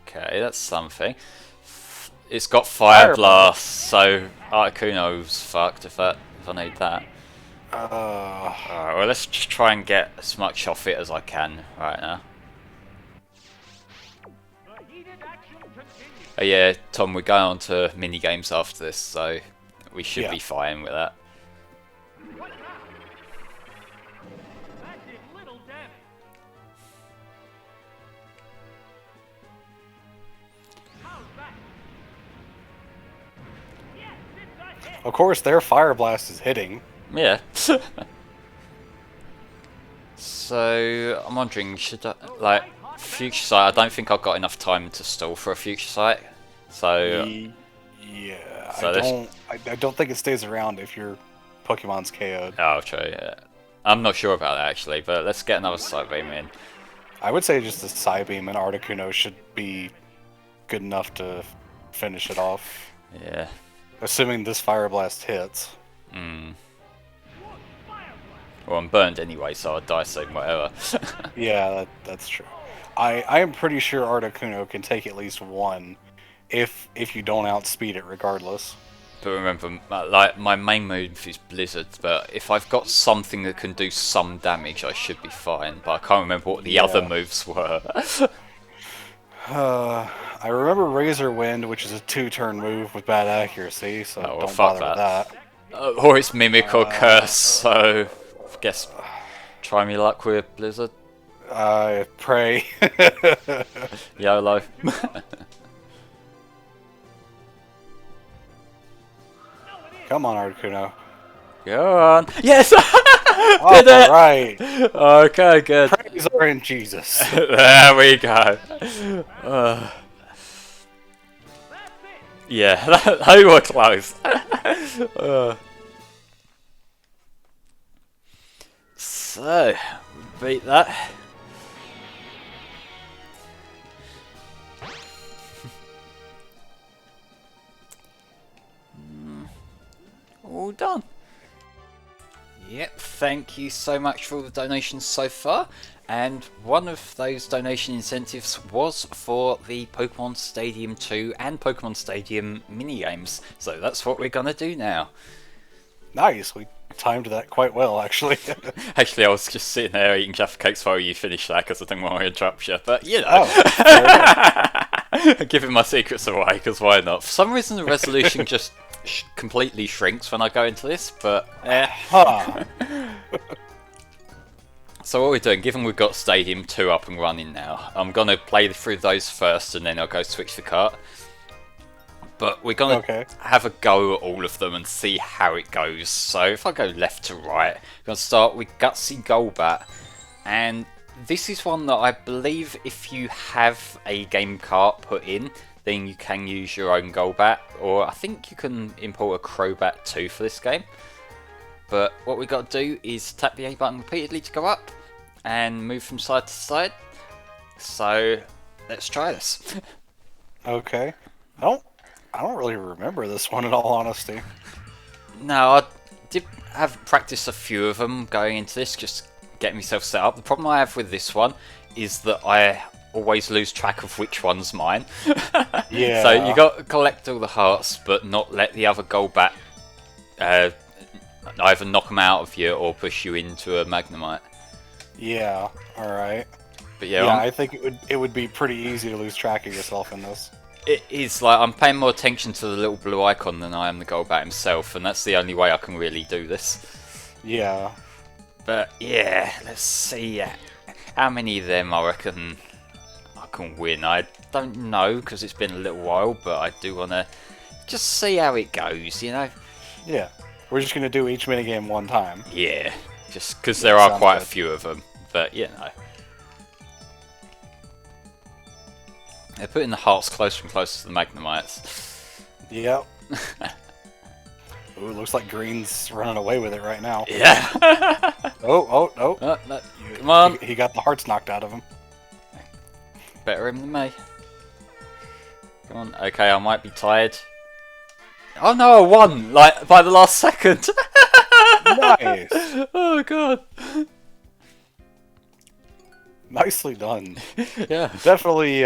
Okay, that's something. It's got Fire Blast, so Articuno's fucked if I need that. Alright, well let's just try and get as much off it as I can right now. The heated action continues. Oh yeah, Tom, we're going on to minigames after this, so we should Yeah. be fine with that. What now? That did little damage. How's that? Yes, it's a hit. Of course, their Fire Blast is hitting. Yeah. So, I'm wondering, should I, like, Future Sight, I don't think I've got enough time to stall for a Future Sight. So, Yeah, So this- I don't think it stays around if your Pokemon's KO'd. I'll try, yeah. I'm not sure about that actually, but let's get another Side Beam in. I would say just a Psybeam and Articuno should be good enough to finish it off. Yeah. Assuming this Fire Blast hits. Mm. Look, Fire Blast. Well, I'm burned anyway, so I'll die soon, whatever. Yeah, that's true. I am pretty sure Articuno can take at least one if you don't outspeed it regardless. But remember, like, my main move is Blizzard, but if I've got something that can do some damage, I should be fine. But I can't remember what the other Yeah. moves were. I remember Razor Wind, which is a 2-turn move with bad accuracy, so Oh, well, don't fuck bother with that. Or it's Mimic or Curse, so I guess try me luck with Blizzard. I pray. YOLO. Come on, Articuno. Go on. Yes! All Did it! right. Okay, good. Praise our in Jesus. There we go. That's it. Yeah, they were close. So, beat that. All done. Yep, thank you so much for all the donations so far. And one of those donation incentives was for the Pokemon Stadium 2 and Pokemon Stadium minigames. So that's what we're gonna do now. Nice. We timed that quite well, actually. Actually, I was just sitting there eating Jaffa Cakes while you finished that because I didn't want to interrupt you. But, you know, Oh, fair enough. giving my secrets away because why not? For some reason, the resolution just completely shrinks when I go into this, but eh. Huh. So what we're doing, given we've got Stadium 2 up and running now, I'm going to play through those first and then I'll go switch the cart. But we're going to have a go at all of them and see how it goes. So if I go left to right, I'm going to start with Gutsy Golbat. And this is one that I believe if you have a game cart put in, then you can use your own Golbat. Or I think you can import a Crobat too for this game. But what we've got to do is tap the A button repeatedly to go up and move from side to side. So let's try this. Okay. I don't really remember this one in all honesty. No, I did have practiced a few of them going into this, just getting myself set up. The problem I have with this one is that I always lose track of which one's mine. Yeah. So you got to collect all the hearts, but not let the other Golbat either knock them out of you or push you into a Magnemite. Yeah. All right. But Yeah, I think it would be pretty easy to lose track of yourself in this. it is like I'm paying more attention to the little blue icon than I am the Golbat himself, and that's the only way I can really do this. Yeah. But yeah, let's see how many of them I reckon I can win. I don't know because it's been a little while, but I do want to just see how it goes, you know? Yeah. We're just going to do each minigame one time. Yeah, just because there are quite a few of them, but you know. They're putting the hearts closer and closer to the Magnemites. Yep. Ooh, looks like Green's running away with it right now. Yeah. Oh. No, come on. He got the hearts knocked out of him. Better him than me. Come on. Okay, I might be tired. Oh no, I won! Like, by the last second! Nice! Oh god. Nicely done. Yeah. Definitely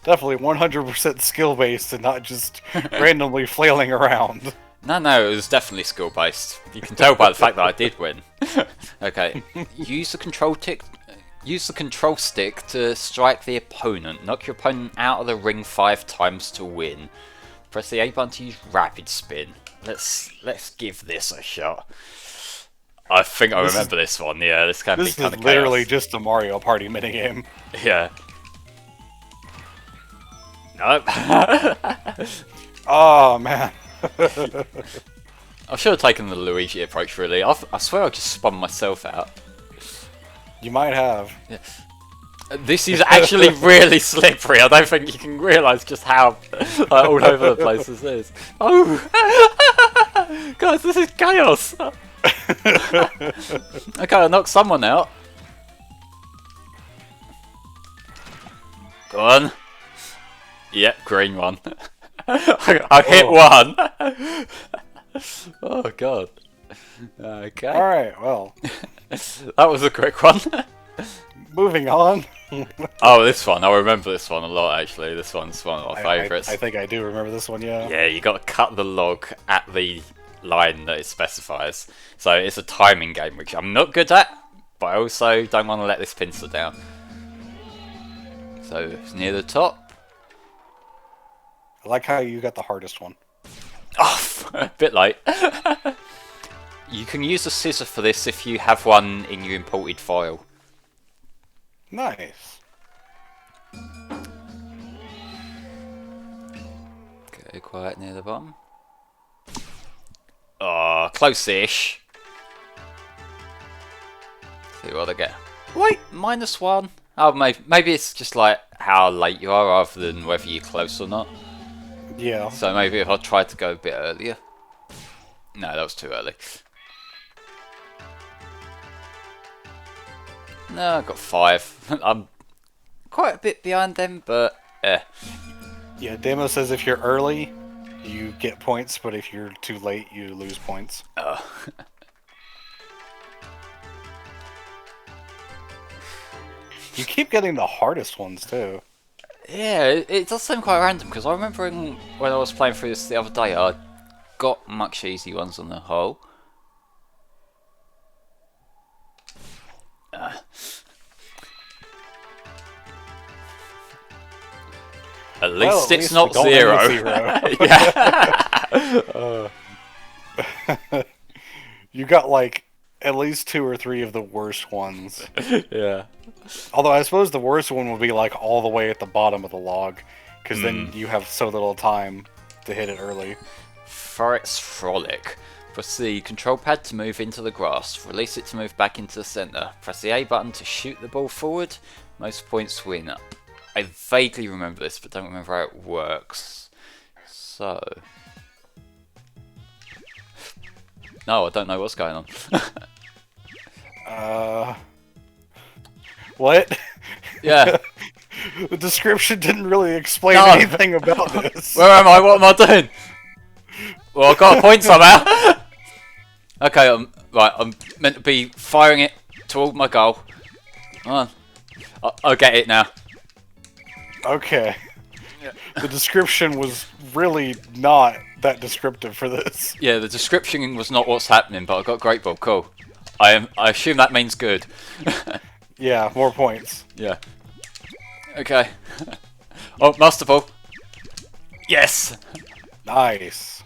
100% skill-based and not just randomly flailing around. No, it was definitely skill-based. You can tell by the fact that I did win. Okay, use the control stick to strike the opponent. Knock your opponent out of the ring 5 times to win. Press the A button to use rapid spin. Let's give this a shot. I think I remember this one. Yeah, this can be kind of chaos. This is literally just a Mario Party minigame. Yeah. Nope. Oh man. I should have taken the Luigi approach, really. I swear I just spun myself out. You might have. Yeah. This is actually really slippery. I don't think you can realise just how all over the place this is. Oh! Guys, this is chaos! Okay, I knocked someone out. Go on. Yep, green one. I hit one. Oh god. Okay. Alright, well. That was a quick one. Moving on. Oh, this one. I remember this one a lot, actually. This one's one of my favourites. I think I do remember this one, yeah. Yeah, you got to cut the log at the line that it specifies. So it's a timing game, which I'm not good at, but I also don't want to let this pencil down. So it's near the top. I like how you got the hardest one. Oh, a bit late. You can use a scissor for this if you have one in your imported file. Nice. Go quiet near the bottom. Oh, close-ish. See what I get. Wait, -1. Oh, maybe it's just like how late you are rather than whether you're close or not. Yeah. So maybe if I tried to go a bit earlier. No, that was too early. No, I got 5. I'm quite a bit behind them, but eh. Yeah, Demo says if you're early, you get points, but if you're too late, you lose points. Oh. You keep getting the hardest ones, too. Yeah, it does seem quite random, because I remember when I was playing through this the other day, I got much easy ones on the whole. At least it's not 0. Yeah. You got like at least 2 or 3 of the worst ones. Yeah. Although I suppose the worst one would be like all the way at the bottom of the log, because then you have so little time to hit it early. Forest Frolic. Press the control pad to move into the grass. Release it to move back into the centre. Press the A button to shoot the ball forward. Most points win. I vaguely remember this, but don't remember how it works. So... No, I don't know what's going on. What? Yeah. The description didn't really explain No. anything about this. Where am I? What am I doing? Well, I got a point somehow. Okay, I'm meant to be firing it toward my goal. Come on. I'll get it now. Okay. The description was really not that descriptive for this. Yeah, the description was not what's happening, but I got great ball. Cool. I assume that means good. Yeah, more points. Yeah. Okay. Oh, master ball. Yes. Nice.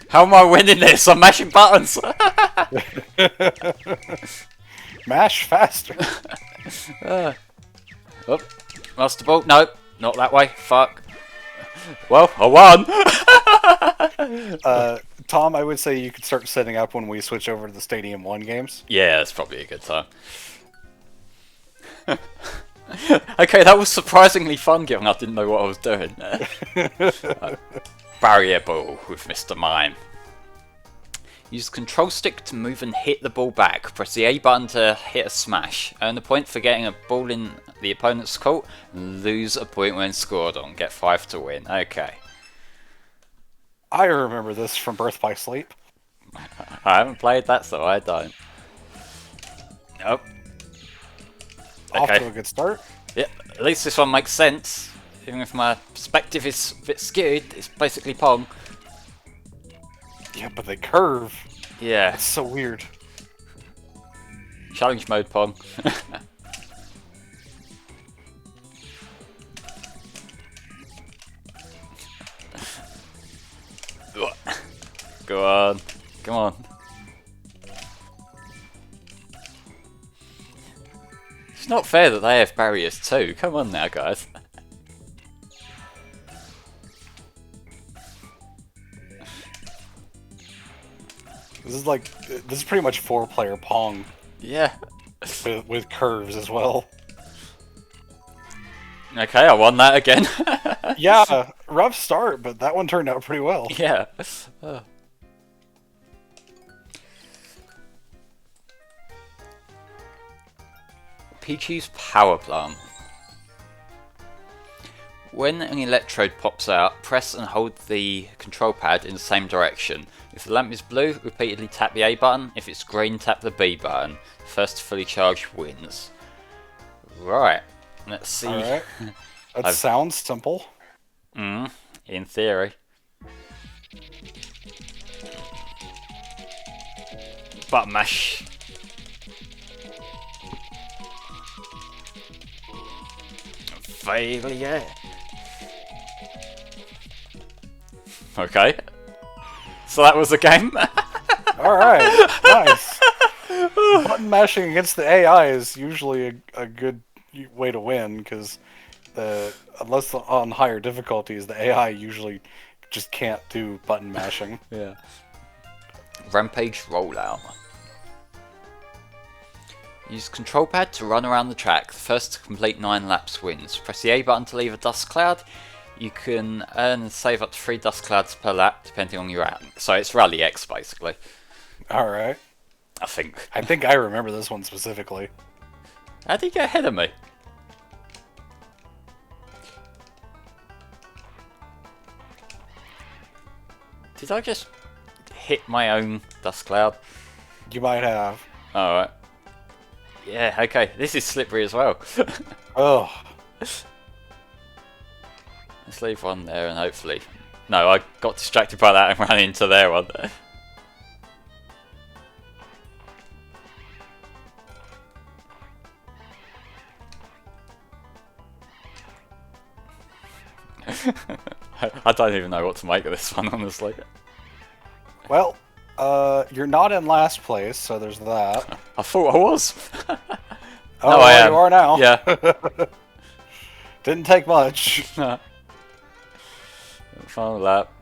How am I winning this? I'm mashing buttons. Mash faster. Oh, master ball. No, not that way. Fuck. Well, I won. Tom, I would say you could start setting up when we switch over to the Stadium 1 games. Yeah, that's probably a good time. Okay, that was surprisingly fun given I didn't know what I was doing. Barrier ball with Mr. Mime. Use the control stick to move and hit the ball back. Press the A button to hit a smash. Earn a point for getting a ball in the opponent's court. And lose a point when scored on. Get 5 to win. Okay. I remember this from Birth by Sleep. I haven't played that, so I don't. Nope. Off Okay. to a good start. Yeah, at least this one makes sense. Even if my perspective is a bit skewed, it's basically Pong. Yeah, but they curve. Yeah. That's so weird. Challenge mode Pong. Go on. Come on. It's not fair that they have barriers too. Come on now, guys. This is pretty much 4-player Pong Yeah. with curves as well. Okay, I won that again. Yeah, rough start, but that one turned out pretty well. Yeah. Peachy's power plant. When an electrode pops out, press and hold the control pad in the same direction. If the lamp is blue, repeatedly tap the A button. If it's green, tap the B button. First to fully charge wins. Right, let's see. Alright. That sounds simple. In theory. Button mash. Failure. Okay. So that was the game. Alright, nice. Button mashing against the AI is usually a good way to win, because unless on higher difficulties, the AI usually just can't do button mashing. Yeah. Rampage rollout. Use control pad to run around the track. The first to complete 9 laps wins. Press the A button to leave a dust cloud. You can earn and save up to 3 dust clouds per lap, depending on your rank. So it's Rally X, basically. Alright. I think. I think I remember this one specifically. How did he get ahead of me? Did I just hit my own dust cloud? You might have. Alright. Yeah, okay. This is slippery as well. Oh. Let's leave one there and hopefully... No, I got distracted by that and ran into their one. I don't even know what to make of this one, honestly. Well, you're not in last place, so there's that. I thought I was. Oh, No, I am. you are now. Yeah. Didn't take much. Final lap.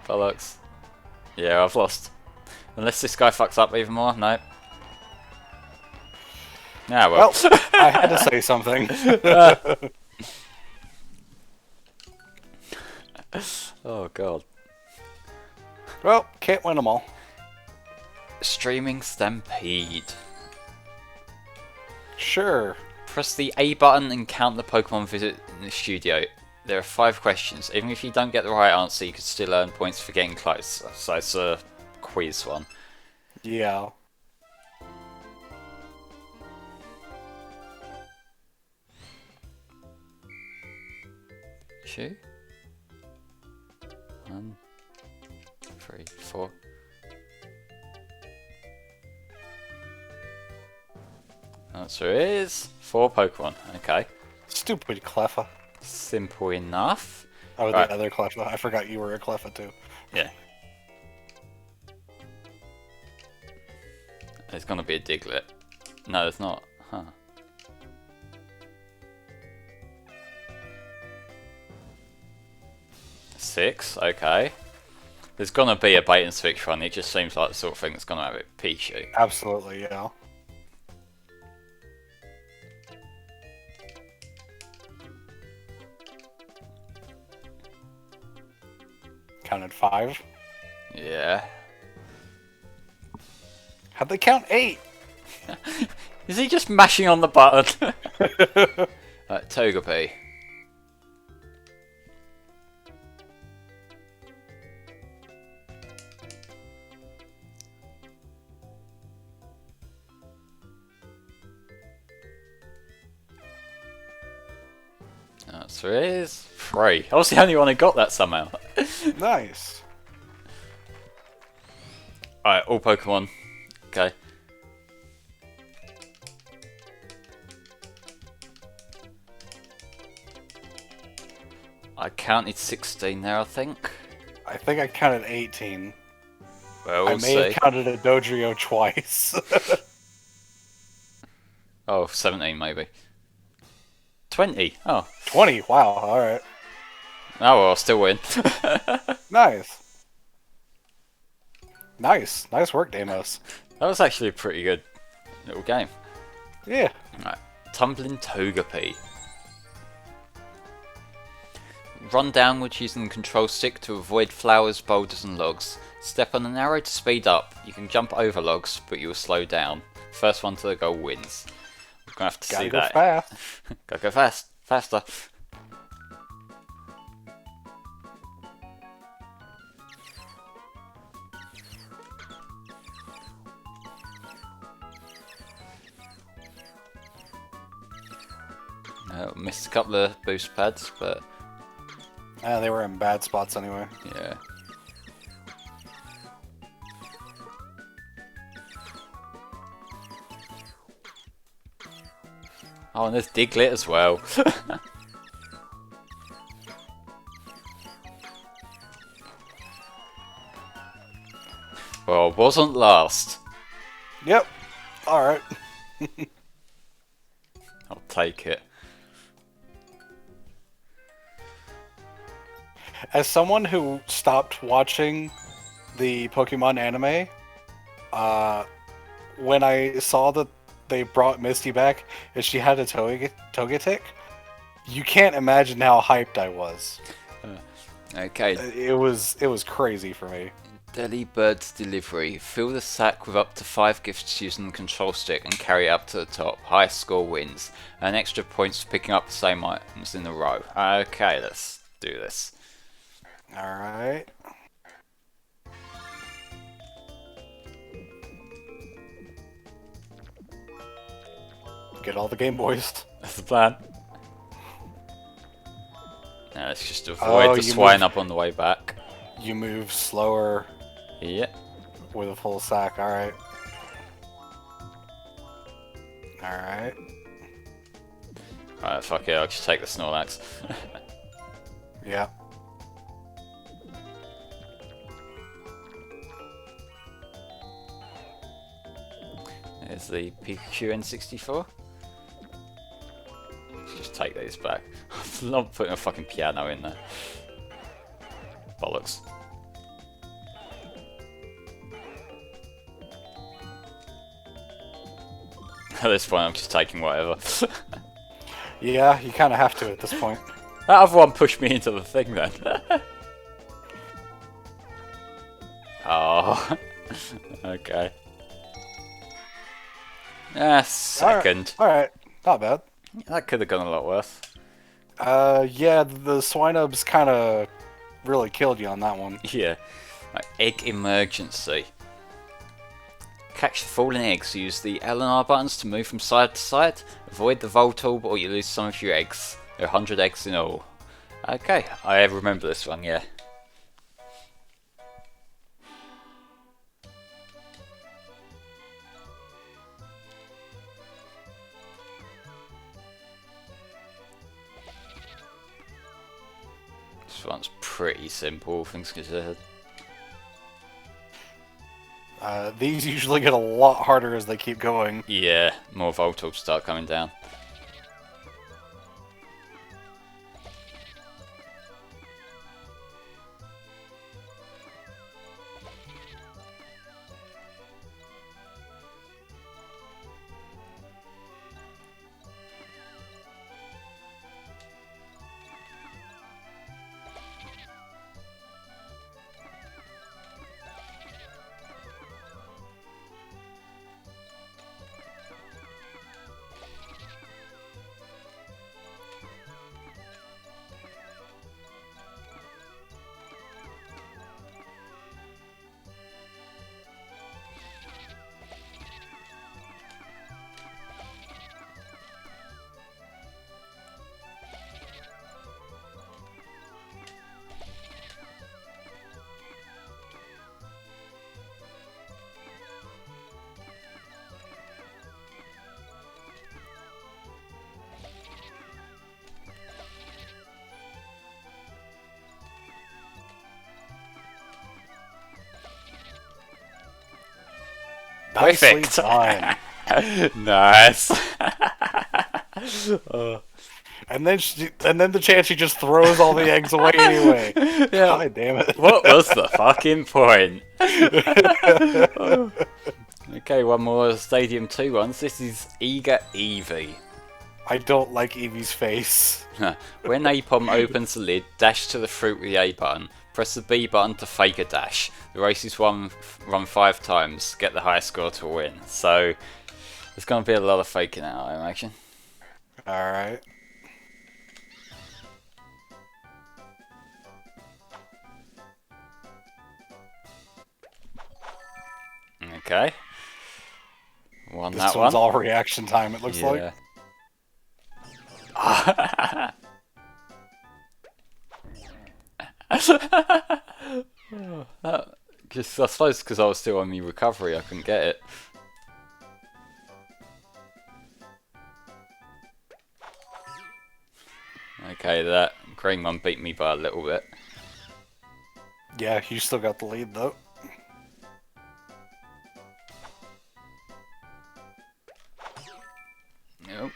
Bollocks. Yeah, I've lost. Unless this guy fucks up even more. No. Yeah, well. I had to say something. Oh, God. Well, can't win them all. Streaming Stampede. Sure. Press the A button and count the Pokemon visit in the studio. There are 5 questions. Even if you don't get the right answer, you could still earn points for getting close. So it's a quiz one. Yeah. Two. 1, 3, 4. Answer is 4 Pokemon. Okay. Stupid Cleffa. Simple enough. Oh, Right. the other Cleffa. I forgot you were a Cleffa too. Yeah. There's gonna be a Diglett. No, there's not. Huh. Six. Okay. There's gonna be a bait and switch one. It just seems like the sort of thing that's gonna have it Pichu. Absolutely, yeah. Counted 5. Yeah. How'd they count 8? Is he just mashing on the button? Togepi. Answer is 3. I was the only one who got that somehow. Nice. Alright, all Pokemon. Okay. I counted 16 there, I think. I think I counted 18. Well, I we'll may see. have counted a Dodrio twice. Oh, 17 maybe. 20. Oh. 20, wow, alright. Oh well, I'll still win. Nice. Nice work, Deimos. That was actually a pretty good little game. Yeah. Right. Tumbling Togepi. Run downwards using the control stick to avoid flowers, boulders and logs. Step on an arrow to speed up. You can jump over logs, but you will slow down. First one to the goal wins. We're gonna have to Gotta see go that. fast. Gotta go fast. Faster. Missed a couple of boost pads, but They were in bad spots anyway. yeah. Oh, and there's Diglett as well. Well, wasn't last. Yep. Alright. I'll take it. As someone who stopped watching the Pokemon anime, when I saw that they brought Misty back and she had a Togetic, you can't imagine how hyped I was. Okay. It was crazy for me. Deli Bird's Delivery. Fill the sack with up to 5 gifts using the control stick and carry it up to the top. Highest score wins. And extra points for picking up the same items in a row. Okay, let's do this. Alright. Get all the Game Boys. That's the plan. Now let's just avoid the swine up on the way back. You move slower Yeah. with a full sack, alright. Alright. Alright, fuck it, I'll just take the Snorlax. Yeah. Here's the Pikachu N64. Let's just take these back. I'm not putting a fucking piano in there. Bollocks. At this point, I'm just taking whatever. Yeah, you kind of have to at this point. That other one pushed me into the thing then. Oh. Okay. Second. Alright, not bad. That could have gone a lot worse. Yeah, the Swinubs kind of really killed you on that one. Yeah. Right, egg emergency. Catch the falling eggs. Use the L and R buttons to move from side to side. Avoid the Voltorb or you lose some of your eggs. There are 100 eggs in all. Okay, I remember this one, yeah. This one's pretty simple, things considered. These usually get a lot harder as they keep going. Yeah, more Voltorbs start coming down. Nicely Perfect. done. Nice. And then the Chansey just throws all the eggs away anyway. Yeah. God damn it. What was the fucking point? Okay, one more Stadium 2 ones. This is Eager Eevee. I don't like Eevee's face. When Apom opens the lid, dash to the fruit with the A button. Press the B button to fake a dash. The race is run 5 times. Get the highest score to win. So, there's going to be a lot of faking out, I imagine. Alright. Okay. Won This that one's one. all reaction time, it looks like. Just, I suppose because I was still on my recovery, I couldn't get it. Okay, that green one beat me by a little bit. Yeah, you still got the lead though. Nope.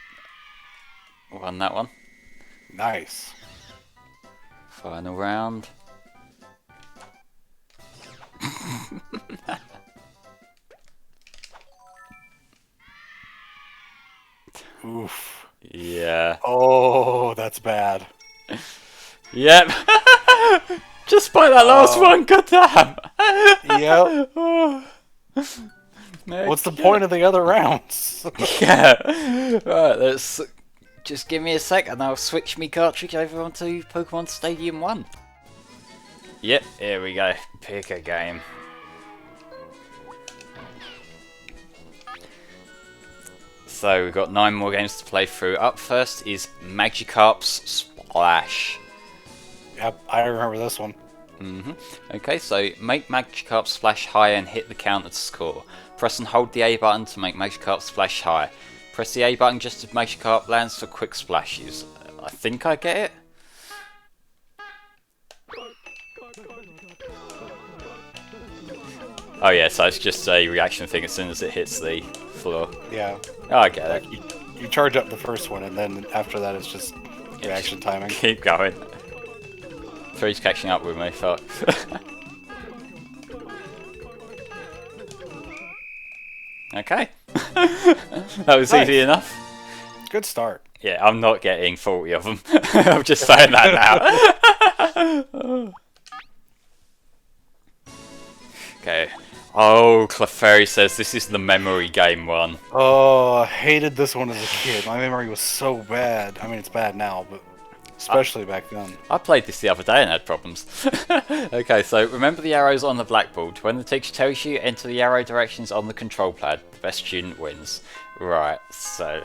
Won that one. Nice. Final round. Oof. Yeah. Oh, that's bad. Yep. Just by that last one, goddamn. Yep. No, What's the point of the other rounds? Yeah. Right, let's just give me a sec and I'll switch me cartridge over onto Pokemon Stadium 1. Yep, here we go. Pick a game. So we've got 9 more games to play through. Up first is Magikarp's Splash. Yep, I remember this one. Okay, so make Magikarp splash high and hit the counter to score. Press and hold the A button to make Magikarp splash high. Press the A button just as Magikarp lands for quick splashes. I think I get it. Oh yeah, so it's just a reaction thing as soon as it hits the floor. Yeah. Oh, I get it. You charge up the first one, and then after that, it's just reaction timing. Keep going. Three's catching up with me, fuck. Okay. That was Nice. easy enough. Good start. Yeah, I'm not getting 40 of them. I'm just saying that now. Okay. Oh, Clefairy says this is the memory game one. Oh, I hated this one as a kid. My memory was so bad. I mean, it's bad now, but especially back then. I played this the other day and had problems. Okay, so remember the arrows on the blackboard. When the teacher tells you, enter the arrow directions on the control pad. The best student wins. Right, so...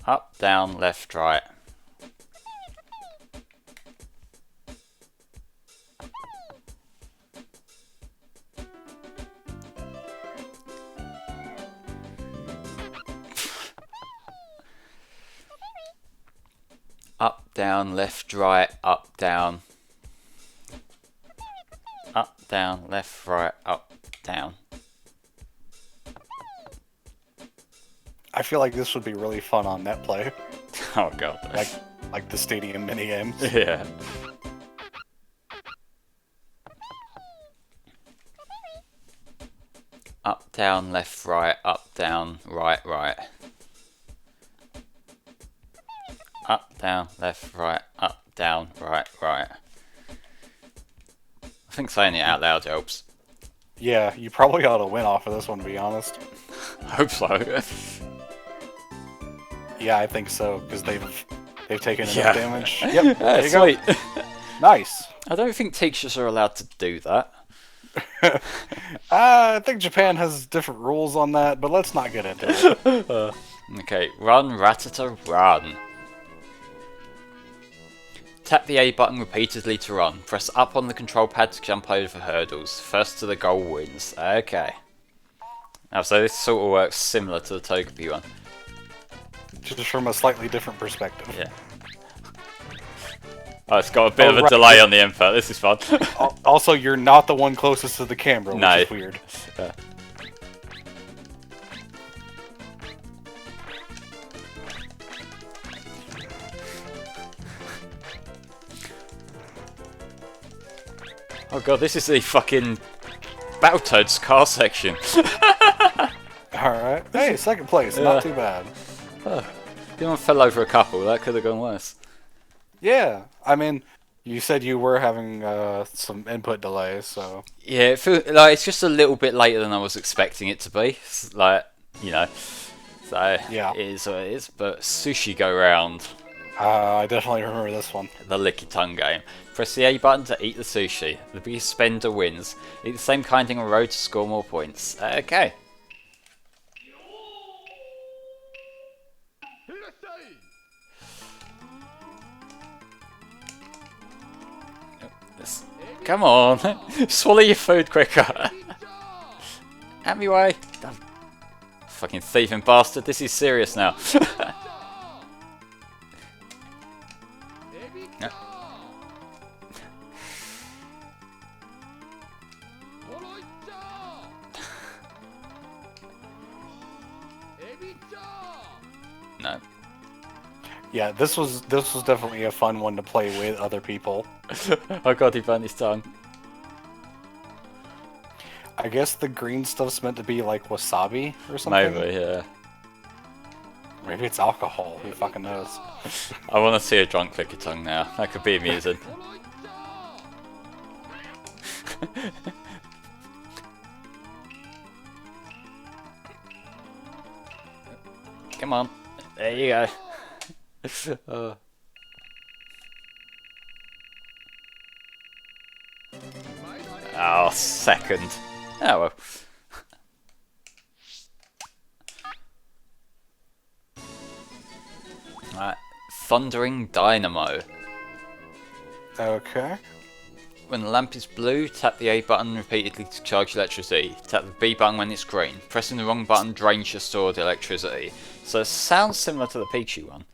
Up, down, left, right. Up, down, left, right, up, down. Up, down, left, right, up, down. I feel like this would be really fun on NetPlay, Oh god. like the stadium minigames. Yeah. Up, down, left, right, up, down, right, right. Up, down, left, right, up, down, right, right. I think saying it out loud helps. Yeah, you probably ought to win off of this one, to be honest. I hope so. Yeah, I think so, because they've taken enough Yeah. damage. Yep, there you Sweet. go. Nice. I don't think teachers are allowed to do that. I think Japan has different rules on that, but let's not get into it. Okay, run, Ratata, run. Tap the A button repeatedly to run. Press up on the control pad to jump over hurdles. First to the goal wins. Okay. Now, so this sort of works similar to the Togepi one. Just from a slightly different perspective. Yeah. Oh, it's got a bit Oh, of a right. delay on the input. This is fun. Also, you're not the one closest to the camera, which No. is weird. Yeah. Oh god, this is the fucking Battletoads car section. Alright. Hey, second place. Yeah. Not too bad. You fell over a couple, that could have gone worse. Yeah. I mean, you said you were having some input delays, so... Yeah, it feels like it's just a little bit later than I was expecting it to be. It's like, you know. So, Yeah. it is what it is. But Sushi Go Round, I definitely remember this one. the licky tongue game. Press the A button to eat the sushi. The biggest spender wins. Eat the same kind in a row to score more points. Okay. This- Come on, swallow your food quicker. Out me way. Fucking thieving bastard, this is serious now. No. No. Yeah, this was definitely a fun one to play with other people. Oh god, he burned his tongue. I guess the green stuff's meant to be like wasabi or something. Maybe, yeah. Maybe it's alcohol. Who fucking knows? I want to see a drunk licker tongue now. That could be amusing. Come on. There you go. Oh, second. Oh well. Right. Thundering Dynamo. Okay. When the lamp is blue, tap the A button repeatedly to charge electricity. Tap the B button when it's green. Pressing the wrong button drains your stored electricity. So it sounds similar to the Pichu one.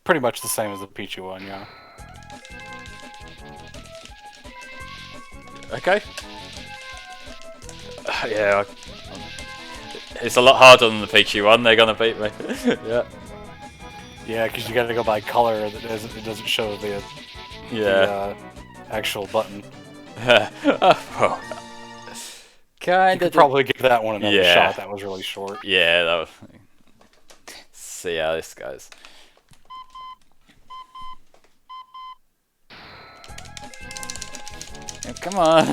Pretty much the same as the Pichu one, yeah. Okay. Yeah, it's a lot harder than the Pikachu one. They're gonna beat me. Yeah. Yeah, because you gotta go by color. It doesn't show the Yeah. actual button. Oh, You kinda. could probably give that one another Yeah. shot. That was really short. Yeah. That was... See how this goes. Yeah, come on.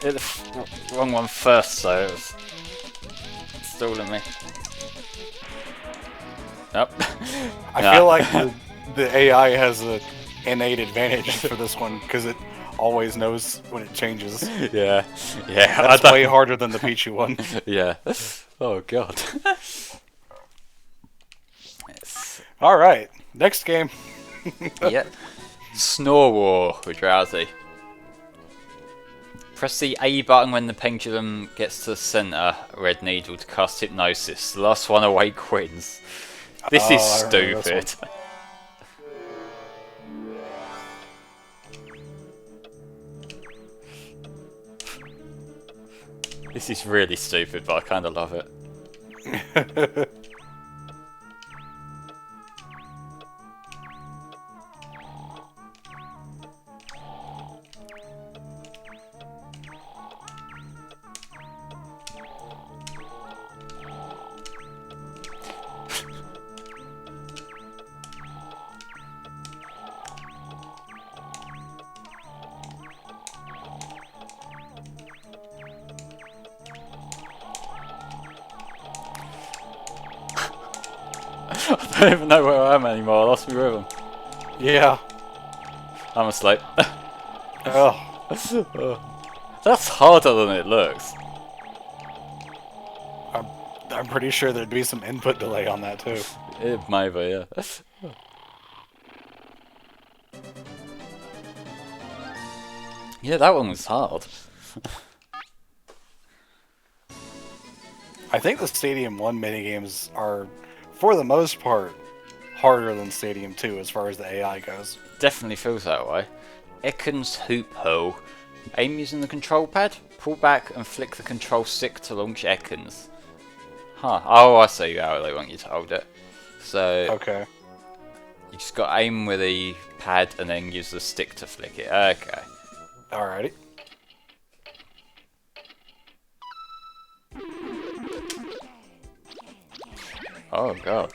Hit the wrong one first, so it was stalling me. Nope. I feel like the AI has an innate advantage for this one because it always knows when it changes. Yeah. Yeah. That's way harder than the Pichu one. Yeah. Oh god. It's... All right, next game. Yeah. Snore War with Drowsy. Press the A button when the pendulum gets to the centre, red needle, to cast hypnosis. The last one awake wins. This is I remember stupid. This is really stupid, but I kind of love it. I don't even know where I am anymore. I lost my rhythm. Yeah. I'm asleep. Oh, That's harder than it looks. I'm pretty sure there'd be some input delay on that too. It maybe, yeah. Yeah, that one was hard. I think the Stadium 1 minigames are, for the most part, harder than Stadium 2 as far as the AI goes. Definitely feels that way. Ekans Hoop Hole. Aim using the control pad, pull back and flick the control stick to launch Ekans. Huh. Oh, I see how they want you to hold it. So, Okay. you just got aim with the pad and then use the stick to flick it. Okay. Alrighty. Oh god.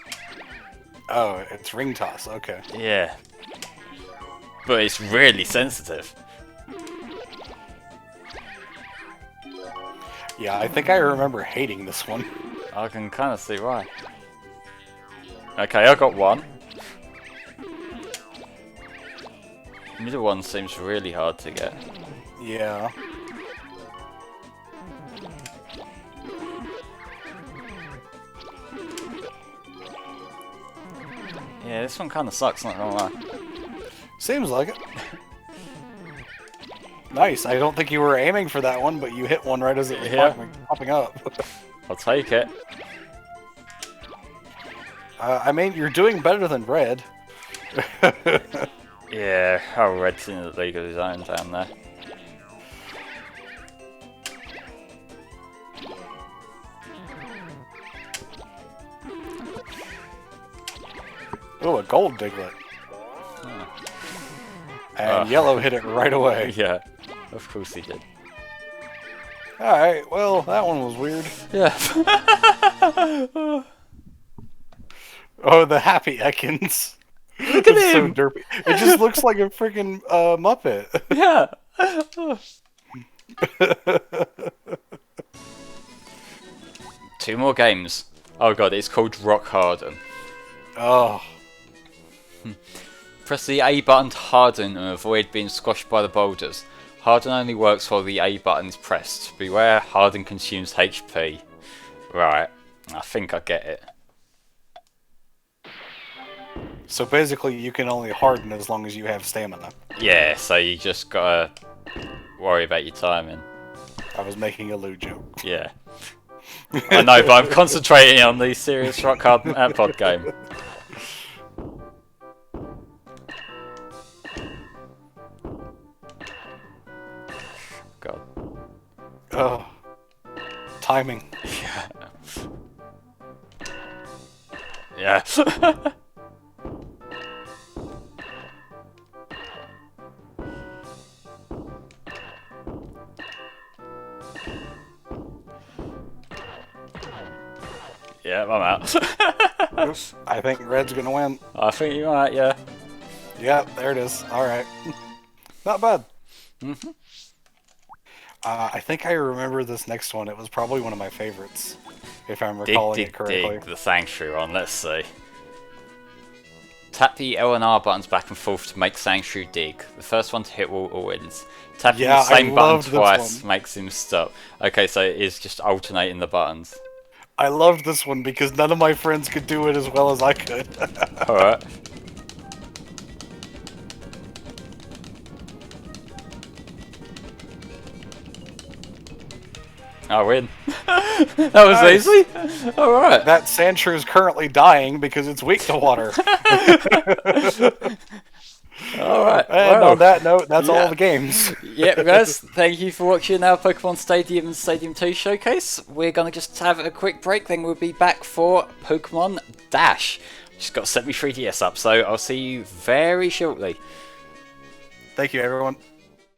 Oh, it's ring toss. Okay. Yeah. But it's really sensitive. Yeah, I think I remember hating this one. I can kind of see why. Okay, I got one. Middle one seems really hard to get. Yeah. Yeah, this one kind of sucks, not gonna lie. Seems like it. Nice. I don't think you were aiming for that one, but you hit one right as it was popping up. I'll take it. I mean, you're doing better than red. Yeah, oh, Red's in the league of his own down there. Oh, a gold diglet. Oh. And yellow hit it right away. Yeah, of course he did. Alright, well, that one was weird. Yeah. Oh, the happy Ekans. Look at It's so him! derpy. It just looks like a freaking Muppet. Yeah. Two more games. Oh god, it's called Rock Harden. Oh. Press the A button to harden and avoid being squashed by the boulders. Harden only works while the A button is pressed. Beware, harden consumes HP. Right, I think I get it. So basically, you can only harden as long as you have stamina. Yeah, so you just gotta worry about your timing. I was making a lewd joke. Yeah. I know, but I'm concentrating on the serious Rock Hard pod game. God. Oh. timing. Yeah. Yeah, I'm out. Oops, I think red's gonna win. I think you might, yeah. Yeah, there it is. All right, not bad. I think I remember this next one. It was probably one of my favorites, if I'm recalling it correctly. Dig the Sanctuary one, let's see. Tap the L and R buttons back and forth to make Sanctuary dig. The first one to hit will wins. Tapping Yeah, the same I button loved this twice one. makes him stop. Okay, so it is just alternating the buttons. I loved this one because none of my friends could do it as well as I could. Alright. I win. That was Nice. easy. Alright. That Sandshrew is currently dying because it's weak to water. Alright. And Well, on that note, that's yeah. all the games. Yep, guys, thank you for watching our Pokemon Stadium and Stadium 2 showcase. We're going to just have a quick break, then we'll be back for Pokemon Dash. Just got to set my 3DS up, so I'll see you very shortly. Thank you, everyone.